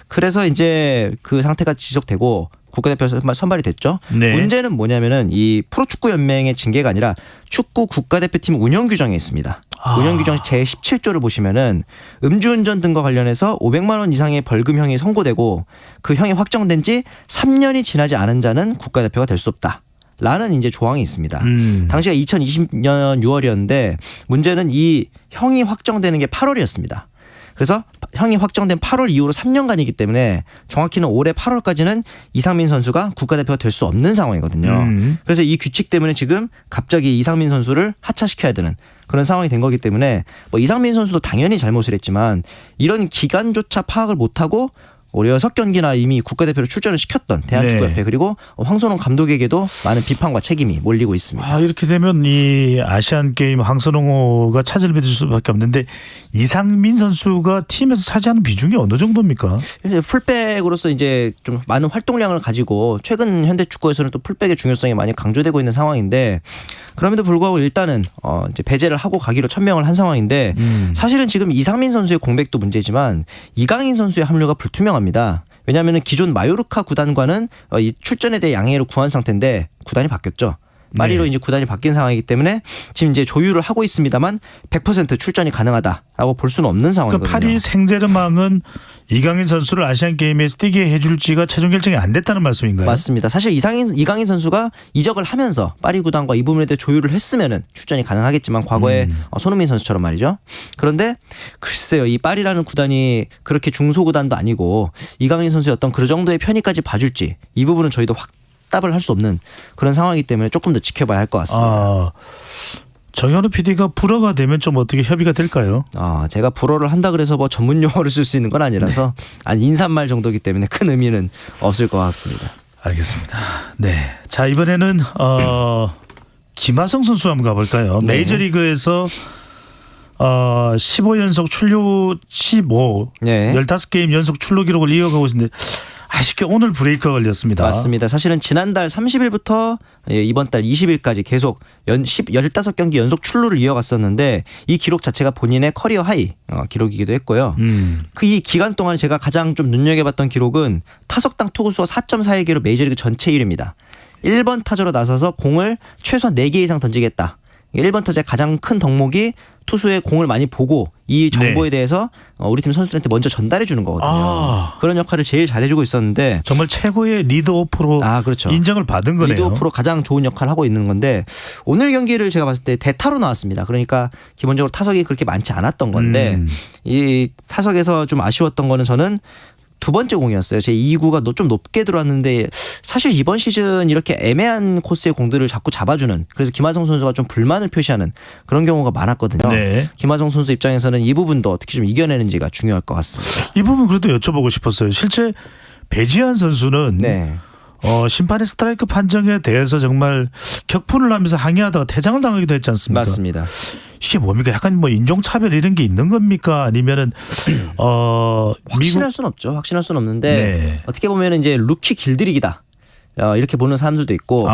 그래서 이제 그 상태가 지속되고 국가대표 선발이 됐죠. 네. 문제는 뭐냐면은 이 프로축구연맹의 징계가 아니라 축구 국가대표팀 운영 규정에 있습니다. 운영 규정 제17조를 보시면은 음주운전 등과 관련해서 500만 원 이상의 벌금형이 선고되고 그 형이 확정된 지 3년이 지나지 않은 자는 국가대표가 될 수 없다. 라는 이제 조항이 있습니다. 당시가 2020년 6월이었는데 문제는 이 형이 확정되는 게 8월이었습니다. 그래서 형이 확정된 8월 이후로 3년간이기 때문에 정확히는 올해 8월까지는 이상민 선수가 국가대표가 될 수 없는 상황이거든요. 그래서 이 규칙 때문에 지금 갑자기 이상민 선수를 하차시켜야 되는 그런 상황이 된 거기 때문에 뭐 이상민 선수도 당연히 잘못을 했지만 이런 기간조차 파악을 못하고 올해 6경기나 이미 국가대표로 출전을 시켰던 대한축구협회 그리고 황선홍 감독에게도 많은 비판과 책임이 몰리고 있습니다. 이렇게 되면 이 아시안게임 황선홍호가 차질을 빚을 수밖에 없는데 이상민 선수가 팀에서 차지하는 비중이 어느 정도입니까? 풀백으로서 이제 좀 많은 활동량을 가지고 최근 현대 축구에서는 또 풀백의 중요성이 많이 강조되고 있는 상황인데 그럼에도 불구하고 일단은 이제 배제를 하고 가기로 천명을 한 상황인데 사실은 지금 이상민 선수의 공백도 문제지만 이강인 선수의 합류가 불투명합니다. 왜냐하면 기존 마요르카 구단과는 이 출전에 대해 양해를 구한 상태인데 구단이 바뀌었죠. 파리로 이제 구단이 바뀐 상황이기 때문에 지금 이제 조율을 하고 있습니다만 100% 출전이 가능하다라고 볼 수는 없는 상황이거든요. 그러니까 파리 생제르맹은 이강인 선수를 아시안 게임에서 뛰게 해줄지가 최종 결정이 안 됐다는 말씀인가요? 맞습니다. 사실 이강인 선수가 이적을 하면서 파리 구단과 이 부분에 대해 조율을 했으면은 출전이 가능하겠지만 과거에 손흥민 선수처럼 말이죠. 그런데 글쎄요, 이 파리라는 구단이 그렇게 중소 구단도 아니고 이강인 선수의 어떤 그 정도의 편의까지 봐줄지 이 부분은 저희도 답을 할 수 없는 그런 상황이기 때문에 조금 더 지켜봐야 할 것 같습니다. 정현우 PD가 불어가 되면 좀 어떻게 협의가 될까요? 제가 불어를 한다 그래서 뭐 전문 용어를 쓸 수 있는 건 아니라서 인사말 정도이기 때문에 큰 의미는 없을 것 같습니다. 알겠습니다. 네, 자 이번에는 김하성 선수 한번 가볼까요? 네. 메이저리그에서 15연속 출루 15게임 연속 출루 기록을 이어가고 있는데 아쉽게 오늘 브레이크가 걸렸습니다. 맞습니다. 사실은 지난달 30일부터 이번 달 20일까지 계속 15경기 연속 출루를 이어갔었는데 이 기록 자체가 본인의 커리어 하이 기록이기도 했고요. 그 이 기간 동안 제가 가장 좀 눈여겨봤던 기록은 타석당 투구수가 4.41개로 메이저리그 전체 1위입니다. 1번 타자로 나서서 공을 최소한 4개 이상 던지겠다. 1번 타자의 가장 큰 덕목이 투수의 공을 많이 보고 이 정보에 대해서 우리 팀 선수들한테 먼저 전달해 주는 거거든요. 그런 역할을 제일 잘해주고 있었는데 정말 최고의 리드오프로 그렇죠. 인정을 받은 거네요. 리드오프로 가장 좋은 역할을 하고 있는 건데 오늘 경기를 제가 봤을 때 대타로 나왔습니다. 그러니까 기본적으로 타석이 그렇게 많지 않았던 건데 이 타석에서 좀 아쉬웠던 거는 저는 두 번째 공이었어요. 제 2구가 좀 높게 들어왔는데 사실 이번 시즌 이렇게 애매한 코스의 공들을 자꾸 잡아주는 그래서 김하성 선수가 좀 불만을 표시하는 그런 경우가 많았거든요. 김하성 선수 입장에서는 이 부분도 어떻게 좀 이겨내는지가 중요할 것 같습니다. 이 부분 그래도 여쭤보고 싶었어요. 실제 배지한 선수는 심판의 스트라이크 판정에 대해서 정말 격분을 하면서 항의하다가 퇴장을 당하기도 했지 않습니까? 맞습니다. 이게 뭡니까? 약간 뭐 인종차별 이런 게 있는 겁니까? 아니면은 확신할 수는 없죠. 확신할 수는 없는데 어떻게 보면 이제 루키 길들이기다. 이렇게 보는 사람들도 있고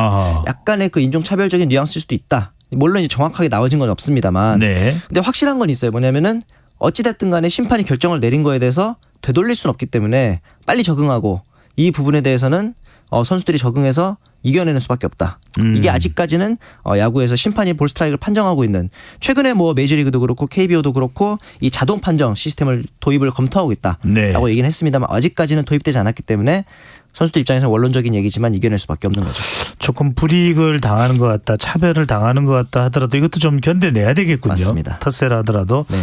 약간의 그 인종차별적인 뉘앙스일 수도 있다. 물론 이제 정확하게 나와진 건 없습니다만 근데 확실한 건 있어요. 뭐냐면은 어찌됐든 간에 심판이 결정을 내린 거에 대해서 되돌릴 수는 없기 때문에 빨리 적응하고 이 부분에 대해서는 선수들이 적응해서 이겨내는 수밖에 없다. 이게 아직까지는 야구에서 심판이 볼 스트라이크를 판정하고 있는, 최근에 뭐 메이저리그도 그렇고 KBO도 그렇고 이 자동 판정 시스템을 도입을 검토하고 있다라고 얘기는 했습니다만 아직까지는 도입되지 않았기 때문에 선수들 입장에서 원론적인 얘기지만 이겨낼 수밖에 없는 거죠. 조금 불이익을 당하는 것 같다, 차별을 당하는 것 같다 하더라도 이것도 좀 견뎌내야 되겠군요. 맞습니다. 텃세라 하더라도. 네.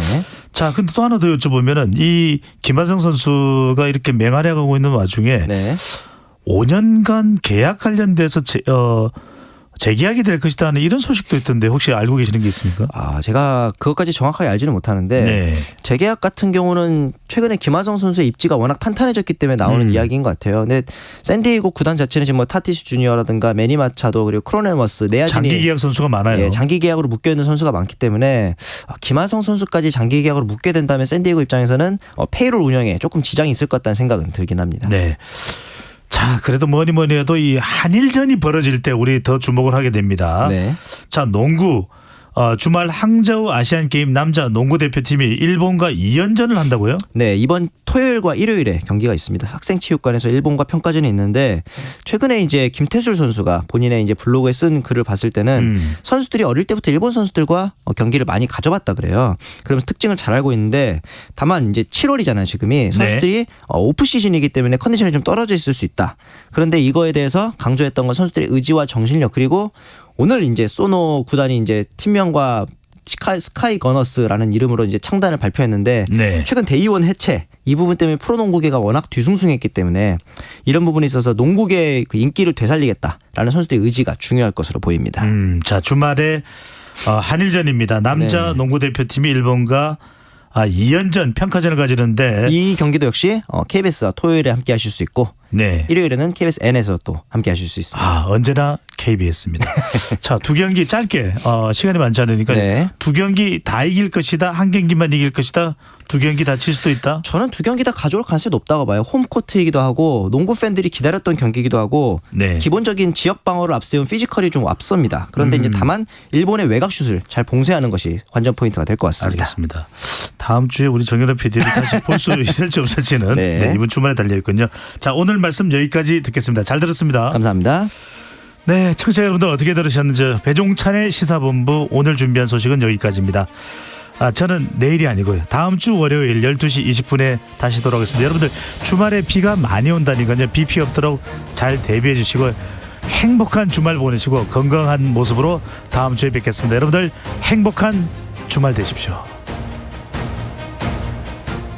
자, 근데 또 하나 더 여쭤보면은 이 김하성 선수가 이렇게 맹활약하고 있는 와중에 5년간 계약 관련돼서 재계약이 될 것이다 하는 이런 소식도 있던데 혹시 알고 계시는 게 있습니까? 제가 그것까지 정확하게 알지는 못하는데 재계약 같은 경우는 최근에 김하성 선수의 입지가 워낙 탄탄해졌기 때문에 나오는 이야기인 것 같아요. 근데 샌디에이고 구단 자체는 지금 뭐 타티스 주니어라든가 매니 마차도 그리고 크로넨워스, 내야진이 장기 계약 선수가 많아요. 예, 장기 계약으로 묶여 있는 선수가 많기 때문에 김하성 선수까지 장기 계약으로 묶게 된다면 샌디에이고 입장에서는 페이롤 운영에 조금 지장이 있을 것 같다는 생각은 들긴 합니다. 네. 자, 그래도 뭐니 해도 이 한일전이 벌어질 때 우리 더 주목을 하게 됩니다. 네. 자, 농구. 주말 항저우 아시안게임 남자 농구 대표팀이 일본과 2연전을 한다고요? 네, 이번 토요일과 일요일에 경기가 있습니다. 학생체육관에서 일본과 평가전이 있는데 최근에 이제 김태술 선수가 본인의 이제 블로그에 쓴 글을 봤을 때는 선수들이 어릴 때부터 일본 선수들과 경기를 많이 가져봤다 그래요. 그러면서 특징을 잘 알고 있는데 다만 이제 7월이잖아요, 지금이. 선수들이 오프 시즌이기 때문에 컨디션이 좀 떨어져 있을 수 있다. 그런데 이거에 대해서 강조했던 건 선수들의 의지와 정신력, 그리고 오늘 이제 소노 구단이 이제 팀명과 스카이 거너스라는 이름으로 이제 창단을 발표했는데 최근 대의원 해체 이 부분 때문에 프로농구계가 워낙 뒤숭숭했기 때문에 이런 부분에 있어서 농구계의 그 인기를 되살리겠다라는 선수들의 의지가 중요할 것으로 보입니다. 자, 주말에 한일전입니다. 남자 농구 대표팀이 일본과 2연전 평가전을 가지는데 이 경기도 역시 KBS와 토요일에 함께 하실 수 있고 일요일에는 KBS N에서 또 함께 하실 수 있습니다. 언제나 KBS입니다. 자, 두 경기 짧게 시간이 많지 않으니까 두 경기 다 이길 것이다, 한 경기만 이길 것이다, 두 경기 다 칠 수도 있다. 저는 두 경기 다 가져올 가능성이 높다고 봐요. 홈코트이기도 하고 농구 팬들이 기다렸던 경기이기도 하고 기본적인 지역 방어를 앞세운 피지컬이 좀 앞섭니다. 그런데 이제 다만 일본의 외곽슛을 잘 봉쇄하는 것이 관전 포인트가 될 것 같습니다. 알겠습니다. 다음 주에 우리 정연아 PD를 다시 볼 수 있을지 없을지는 이번 주말에 달려있군요. 자, 오늘 말씀 여기까지 듣겠습니다. 잘 들었습니다. 감사합니다. 네, 청취자 여러분들 어떻게 들으셨는지 배종찬의 시사본부 오늘 준비한 소식은 여기까지입니다. 저는 내일이 아니고요, 다음 주 월요일 12시 20분에 다시 돌아오겠습니다. 여러분들 주말에 비가 많이 온다니까요. 비 피해 없도록 잘 대비해 주시고 행복한 주말 보내시고 건강한 모습으로 다음 주에 뵙겠습니다. 여러분들 행복한 주말 되십시오.